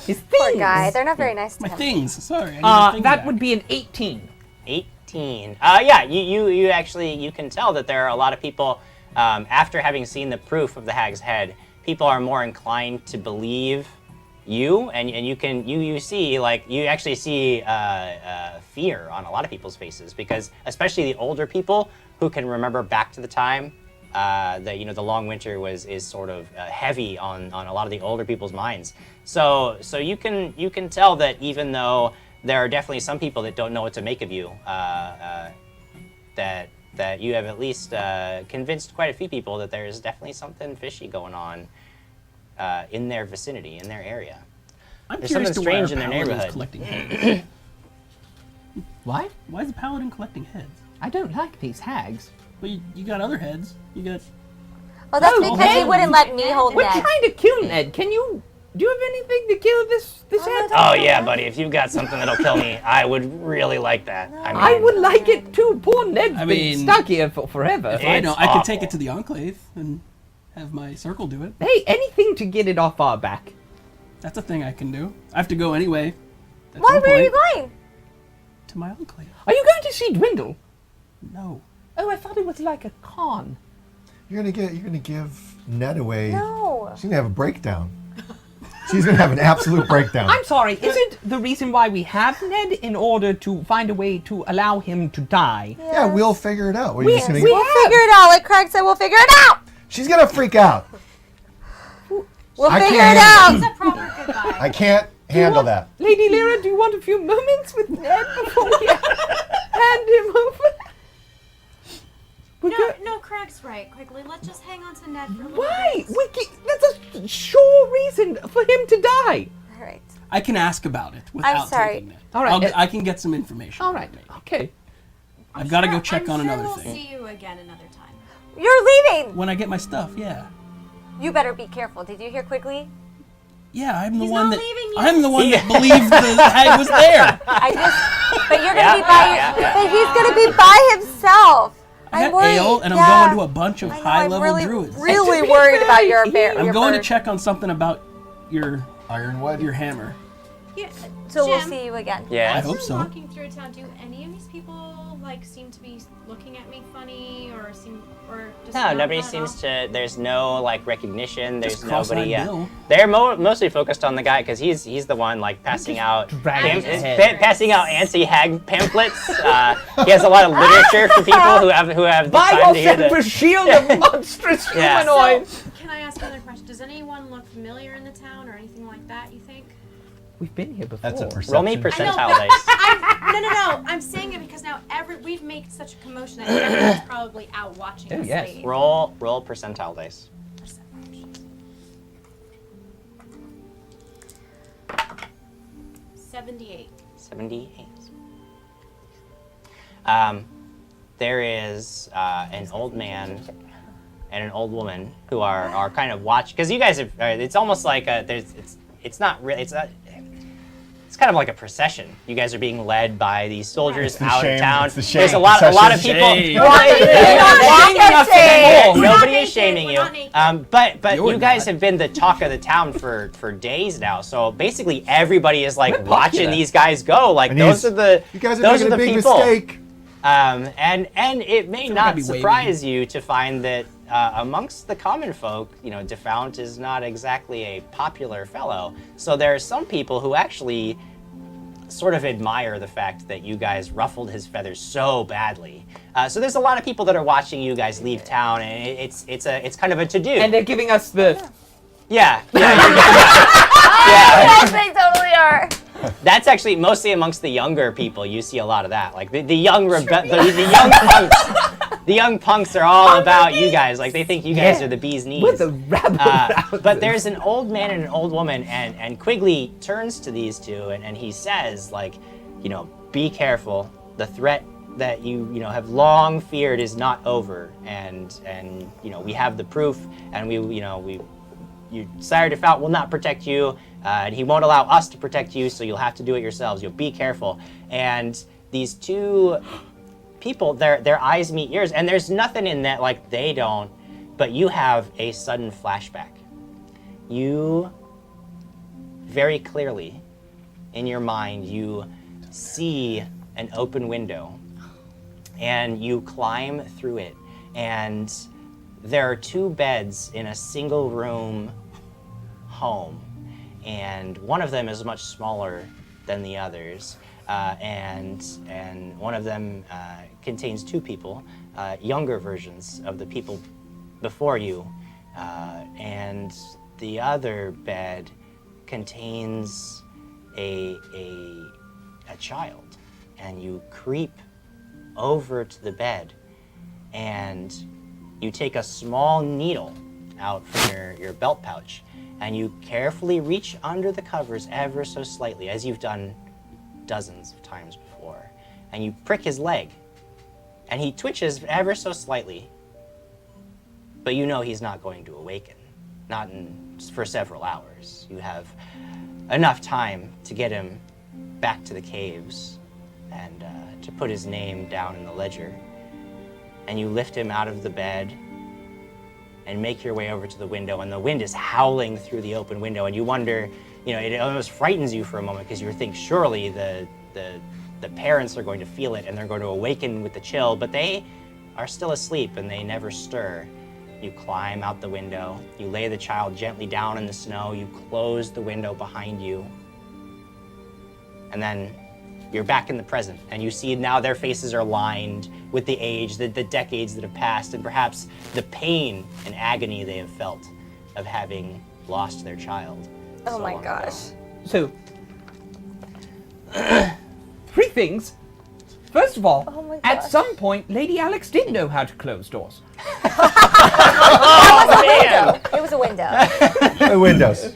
His Poor things. guy. They're not very nice to My him. things. Sorry. I need my things That back. would be an 18. 18. Yeah, you actually, you can tell that there are a lot of people, after having seen the proof of the hag's head, people are more inclined to believe you, and you see, like, you actually see fear on a lot of people's faces, because especially the older people who can remember back to the time that, the long winter is sort of heavy on a lot of the older people's minds. So you can tell that even though there are definitely some people that don't know what to make of you, that that you have at least convinced quite a few people that there is definitely something fishy going on in their vicinity, in their area. I'm There's curious something to why strange in their our paladin's neighborhood. collecting heads. Why? Why is the paladin collecting heads? I don't like these hags. But you got other heads. You got. Well, that's Oh, because he Ned. wouldn't let me hold We're Ned. trying to kill Ned. Do you have anything to kill this head? Oh yeah, buddy. If you've got something that'll kill me, I would really like that. I would like it too. Poor Ned's I been mean, stuck here for forever. If I know, I awful. could take it to the Enclave and have my circle do it. Hey, anything to get it off our back. That's a thing I can do. I have to go anyway. at Why some were you point. going? To my Enclave. Are you going to see Dwindle? No. Oh, I thought it was like a con. You're gonna give Ned away. No. She's gonna have a breakdown. She's gonna have an absolute breakdown. I'm sorry, isn't the reason why we have Ned in order to find a way to allow him to die? Yeah, we'll figure it out. We'll We'll figure it out. Like Krag said, we'll figure it out. She's gonna freak out. We'll I figure can't it out. It's a proper goodbye. I can't handle that. Lady Lyra, do you want a few moments with Ned before we hand him over? We're No, go- no, Krag's right. Quickly, let's just hang on to Ned for a little Why? bit. That's a sure reason for him to die. All right. I can ask about it without sorry. taking it. All right, I can get some information. All right, okay. I've got to go Sure, check I'm on sure another we'll thing. see you again another time. You're leaving. When I get my stuff, yeah. You better be careful. Did you hear quickly? Yeah, I'm the He's one not that leaving you. I'm the one that believed the hag was there. I just. But you're gonna Yeah, be by. yeah. But he's gonna be by himself. I I'm got worried. ale, and yeah. I'm going to a bunch of I know, high-level I'm really, druids. really To be worried about fair, your bear. I'm your going to bird. check on something about your Ironwood. your hammer. Yeah, So we'll Jim, see you again. Yeah. I as hope we're so. walking through town, do any of these people like seem to be looking at me funny or just No, not nobody at all? seems to. There's no like recognition. There's Just cross-eyed nobody. Bill. They're mostly focused on the guy because he's the one like passing out dragging his head. passing out anti-hag pamphlets. He has a lot of literature for people who have the Buy time to hear yourself a the. shield of monstrous Yeah. humanoids. So, can I ask another question? Does anyone look familiar in the town or anything like that, you think? We've been here before. That's a perception. Roll me I know, percentile but dice. No. I'm saying it because now we've made such a commotion that everyone's probably out watching Oh, us yes. leave. Roll percentile dice. 78. 78. There is an old man and an old woman who are kind of watch because you guys have. It's almost like it's not really. It's kind of like a procession. You guys are being led by these soldiers It's the out shame. of town. It's the shame. There's a lot of Procession. people. Shame. Shame. Nobody We're is not shaming naked. you. We're not But You're you guys not. have been the talk of the town for days now. So basically everybody is like We're watching popular. these guys go. Like And those are the You guys are those making are a the big people. mistake. And it may gotta not be waving. surprise you to find that amongst the common folk, Defount is not exactly a popular fellow. So there are some people who actually sort of admire the fact that you guys ruffled his feathers so badly. So there's a lot of people that are watching you guys leave town, and it's kind of a to-do. And they're giving us the. Yeah. Yes, they totally are. That's actually mostly amongst the younger people. You see a lot of that. Like the young the young punks. The young punks are all about you guys. Like they think you guys Yeah. are the bee's knees. We're the rabble But there's an old man and an old woman, and Quigley turns to these two and he says, like, be careful. The threat that you have long feared is not over, and we have the proof, and you Sire Defout will not protect you, and he won't allow us to protect you, so you'll have to do it yourselves. You'll be careful. And these two people, their eyes meet yours, and there's nothing in that like they don't, but you have a sudden flashback. You very clearly, in your mind, you see an open window, and you climb through it, and there are two beds in a single room home, and one of them is much smaller than the others, and one of them contains two people, younger versions of the people before you, and the other bed contains a child, and you creep over to the bed, and you take a small needle out from your belt pouch, and you carefully reach under the covers ever so slightly, as you've done dozens of times before, and you prick his leg, and he twitches ever so slightly, but you know he's not going to awaken, for several hours. You have enough time to get him back to the caves and to put his name down in the ledger, and you lift him out of the bed and make your way over to the window, and the wind is howling through the open window, and you wonder, it almost frightens you for a moment because you think surely the parents are going to feel it and they're going to awaken with the chill, but they are still asleep and they never stir. You climb out the window, you lay the child gently down in the snow, you close the window behind you, and then you're back in the present, and you see now their faces are lined with the age, the decades that have passed, and perhaps the pain and agony they have felt of having lost their child. Oh so my long gosh. ago. So, 3 things. First of all, Oh my at gosh. some point, Lady Alex did know how to close doors. It was a window. The windows.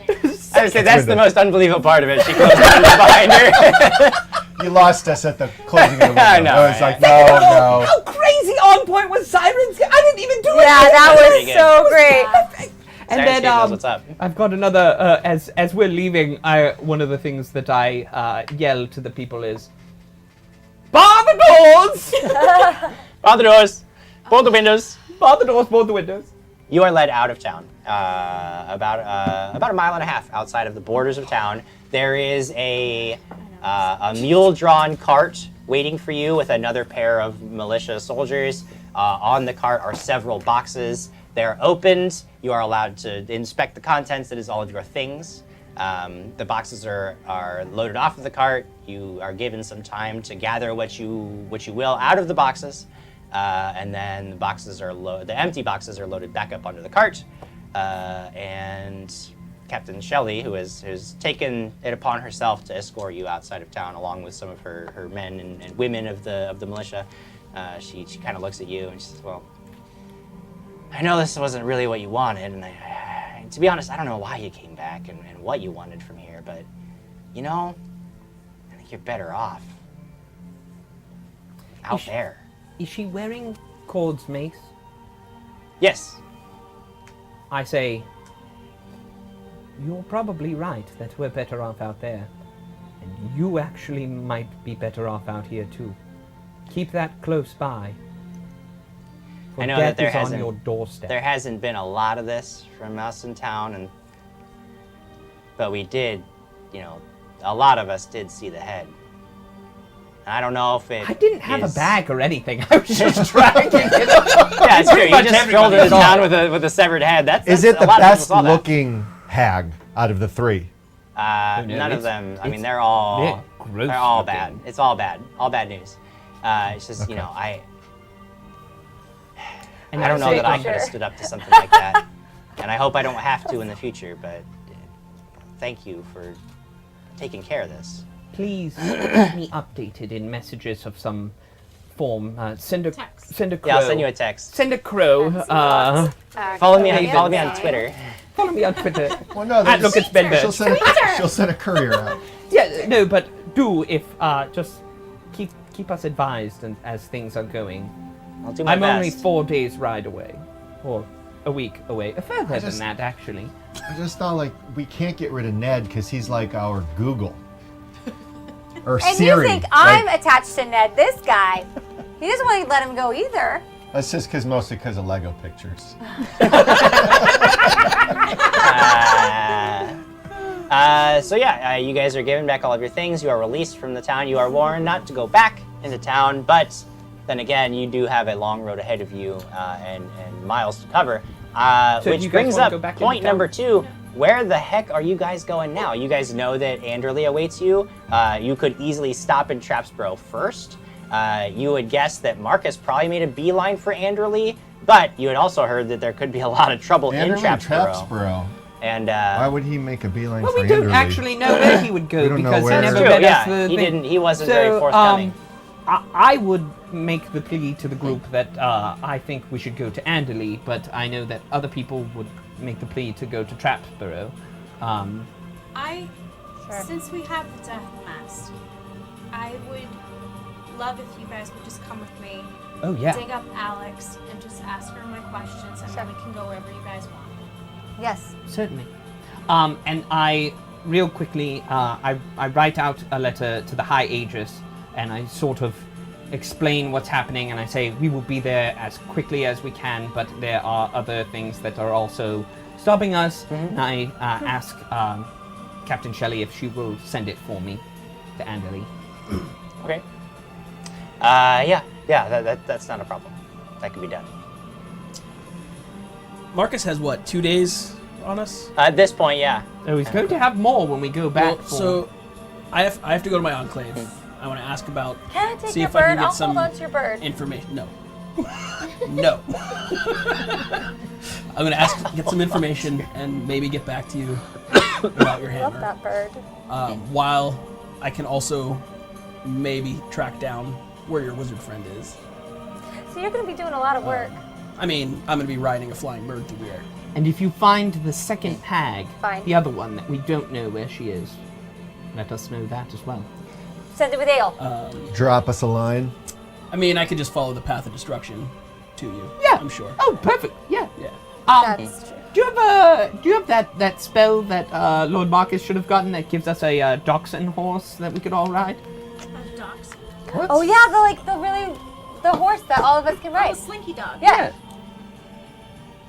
I would say that's the window. most unbelievable part of it. She closed the window behind her. You lost us at the closing of the window. I know, I was right? like, no. How crazy on point was Sirens? I didn't even do it. Yeah, that Pretty was good. so great. And Sirenscape then knows what's up. I've got another. As we're leaving, one of the things that I yell to the people is, "Bar the doors! Bar the doors, board the windows. Bar the doors! Board the windows!" You are led out of town, about a mile and a half outside of the borders of town. There is a mule-drawn cart waiting for you with another pair of militia soldiers. On the cart are several boxes. They're opened. You are allowed to inspect the contents. That is all of your things. The boxes are loaded off of the cart. You are given some time to gather what you will out of the boxes. And then the boxes are the empty boxes are loaded back up onto the cart, and Captain Shelley, who has taken it upon herself to escort you outside of town, along with some of her men and women of the militia, she kind of looks at you and she says, "Well, I know this wasn't really what you wanted, and to be honest, I don't know why you came back and what you wanted from here, but I think you're better off out there." Is she wearing Cord's mace? Yes. I say, you're probably right that we're better off out there. And you actually might be better off out here too. Keep that close by. For I know death that there is on hasn't your doorstep. there hasn't been a lot of this from us in town, but we did, a lot of us did see the head. And I don't know if it I didn't have is- a bag or anything. I was just dragging it up. Yeah, it's true. You much just strolled everybody into saw town it. with a severed head. That's Is it a the lot of people best saw that. looking hag out of the 3? no, None of it's- them. I mean, it's- they're all they're gross they're all looking. bad. It's all bad. All bad news. It's just Okay. I And don't know say, that I Sure. could have stood up to something like that, and I hope I don't have to in the future. But thank you for taking care of this. Please keep me updated in messages of some form. Send a Text. send a crow. Yeah, I'll send you a text. Send a crow. Follow me on Yeah. Twitter. Follow me on Twitter. Well, no, At Look, it's Bender. she'll send a courier out. Yeah, no, but do if just keep us advised and as things are going. I'll do my I'm best. only 4 days ride away, or a week away. Further just- than that, actually. I just thought, we can't get rid of Ned because he's like our Google. Or And Siri. you think I'm Like, attached to Ned, this guy. He doesn't want to let him go either. that's just mostly because of Lego pictures. So yeah, you guys are given back all of your things. You are released from the town. You are warned not to go back into town, but then again, you do have a long road ahead of you and miles to cover. So Which you guys brings wanna up go back into point town? number 2. Where the heck are you guys going now? You guys know that Anderley awaits you. You could easily stop in Trapsboro first. You would guess that Marcus probably made a beeline for Anderley, but you had also heard that there could be a lot of trouble in Trapsboro. And Why would he make a beeline Well, for we don't Anderley? actually know where he would We go don't know because he where- never That's true, met yeah. us. He wasn't very forthcoming. I would make the plea to the group that I think we should go to Anderley, but I know that other people would make the plea to go to Trapsborough. Since we have the death mask, I would love if you guys would just come with me. Oh, yeah. Dig up Alex and just ask her my questions, and then we can go wherever you guys want. Yes. Certainly. And I, real quickly, I write out a letter to the High Aegis, and I sort of explain what's happening, and I say we will be there as quickly as we can, but there are other things that are also stopping us. And I ask Captain Shelley if she will send it for me to Anderley. Okay. That's not a problem. That can be done. Marcus has what, 2 days on us? At this point, yeah. Oh, he's going to have more when we go back. Well, so I have to go to my enclave. I want to ask about. Can I take see your if I can bird? get I'll some hold on to your bird. information. No. No. I'm gonna get some information and maybe get back to you about your I hammer. love that bird. While I can also maybe track down where your wizard friend is. So you're going to be doing a lot of work. I mean, I'm gonna be riding a flying bird through the air. And if you find the second hag, Fine. the other one that we don't know where she is, let us know that as well. Send it with ale. Drop us a line. I mean, I could just follow the path of destruction to you. Yeah. I'm sure. Oh, perfect. Yeah. Yeah. That's true. Do you have that spell that Lord Marcus should have gotten that gives us a dachshund horse that we could all ride? Dogs. Oh yeah, the horse that all of us can Oh, ride. Slinky Dog. Yeah.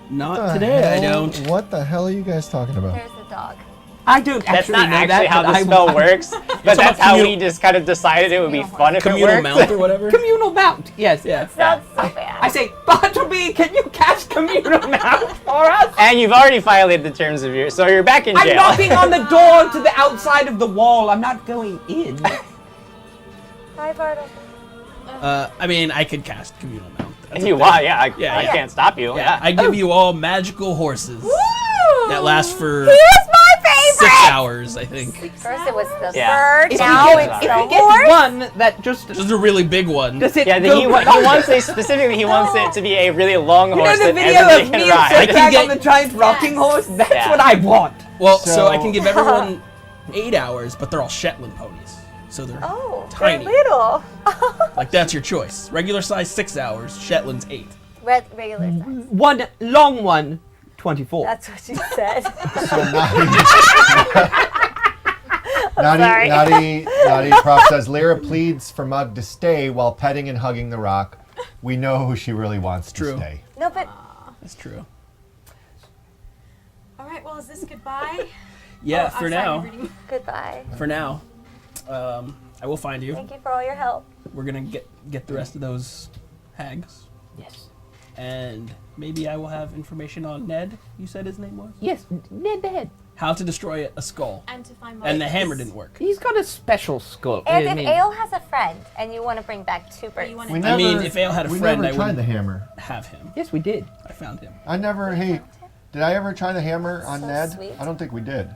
Not The today, I hell- don't. What the hell are you guys talking about? There's the dog. I don't That's actually not know actually that, how but the I spell will- works, but that's how we communal- just kind of decided it would be fun if it Communal worked. mount or whatever. Communal mount. Yes. Yeah. Sounds so bad. I say, Bartleby, can you cast communal mount for us? And you've already violated the terms of so you're back in I'm jail. knocking on the door to the outside of the wall. I'm not going in. Hi, Bartle. I mean, I could cast communal mount. That's If you okay. want, I Yeah. can't stop you. Yeah, I give you all magical horses that last for He was my favorite! 6 hours, I think. First it was the Yeah. bird, If now you it's get- the If you get horse. one that just This is a really big one. does it Yeah, go he wants it specifically. He wants it to be a really long You know horse the that video everybody of can me and ride. Sir Krag get- on the giant rocking horse? That's Yeah. what I want. Well, so I So- can give everyone 8 hours, but they're all Shetland ponies. So they're Oh, tiny. they're little. Like, that's your choice. Regular size 6 hours, Shetland's 8. Regular size. One long one, 24. That's what you said. So sorry. Naughty Prof says Lyra pleads for Mug to stay while petting and hugging the rock. We know who she really wants to True. stay. No, but That's true. All right. Well, is this goodbye? Yeah, Oh, for I'm sorry, now. I'm reading- goodbye. For now. I will find you. Thank you for all your help. We're gonna get the rest of those hags. Yes. And maybe I will have information on Ned, you said his name was? Yes, Ned the Head. How to destroy a skull. And to find And the Marcus. hammer didn't work. He's got a special skull. And I if mean, Ale has a friend and you want to bring back two birds, you want We to I mean, never- if Ale had a we friend, never I tried wouldn't the hammer. have him. Yes, we did. I found him. I never. Hey, did I ever try the hammer on So Ned? sweet. I don't think we did.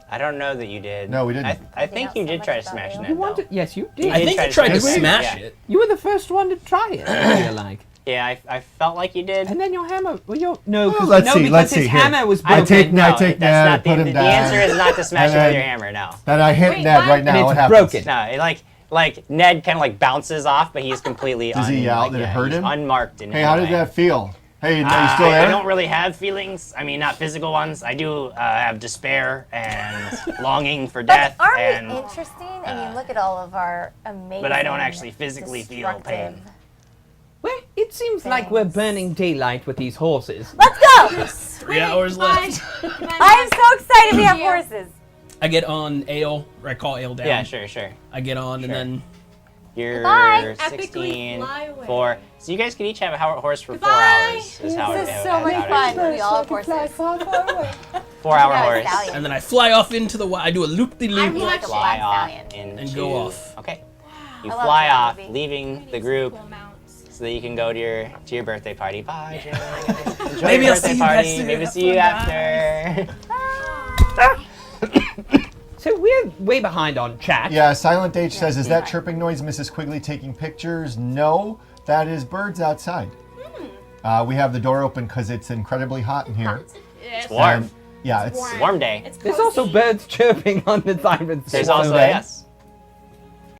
I don't know that you did. No, we didn't. I think you so did much try to about smash you. Ned. You though. wanted? Yes, you did. I did think try you to tried to smash it, smash yeah. it. You were the first one to try it. I feel like. Yeah, I felt like you did. And then your hammer. Well, your no, Well, let's see, because let's his see here. hammer was I broken. take Ned, No, take that's Ned, not put him the down. answer is not to smash And it with then- your hammer. No. Then I hit Wait, Ned what? right now. And What it's happens? broken. No, like Ned kind of like bounces off, but he's completely Does he yell? like, Did it yeah, hurt he's him? unmarked in Hey, any how did way. that feel? Hey, are you still I there? don't really have feelings. I mean, not physical ones. I do have despair and longing for death, aren't and we interesting? I mean, look at all of our amazing. but I don't actually physically feel pain. destructive- Well, it seems like we're Thanks. burning daylight with these horses. Let's go! 3 hours left. I am so excited we have Yeah. horses. I get on Ale, or I call Ale down. Yeah, sure. I get on Sure. and then You're Goodbye. 16, Epically fly away. 4. So you guys can each have a horse for 4 Goodbye. hours. Is how This it, is so much how it fun. We all have horses. 4-hour Yeah, horse. stallion. and then I fly off into the I do a loop de I'm loop. You like a watching. black Fly off stallion. into, go off. Okay. You I love fly that off, movie. leaving the group so that you can go to your birthday party. Bye, Jay. Enjoy Maybe your I'll see birthday you guys party. soon. Maybe Have see you fun, after. So we're way behind on chat. Yeah, Silent H says, is that chirping noise Mrs. Quigley taking pictures? No, that is birds outside. We have the door open because it's incredibly hot in here. It's warm. And, yeah, it's Warm day. It's There's also cozy. birds chirping on the siren. There's warm also, day. yes.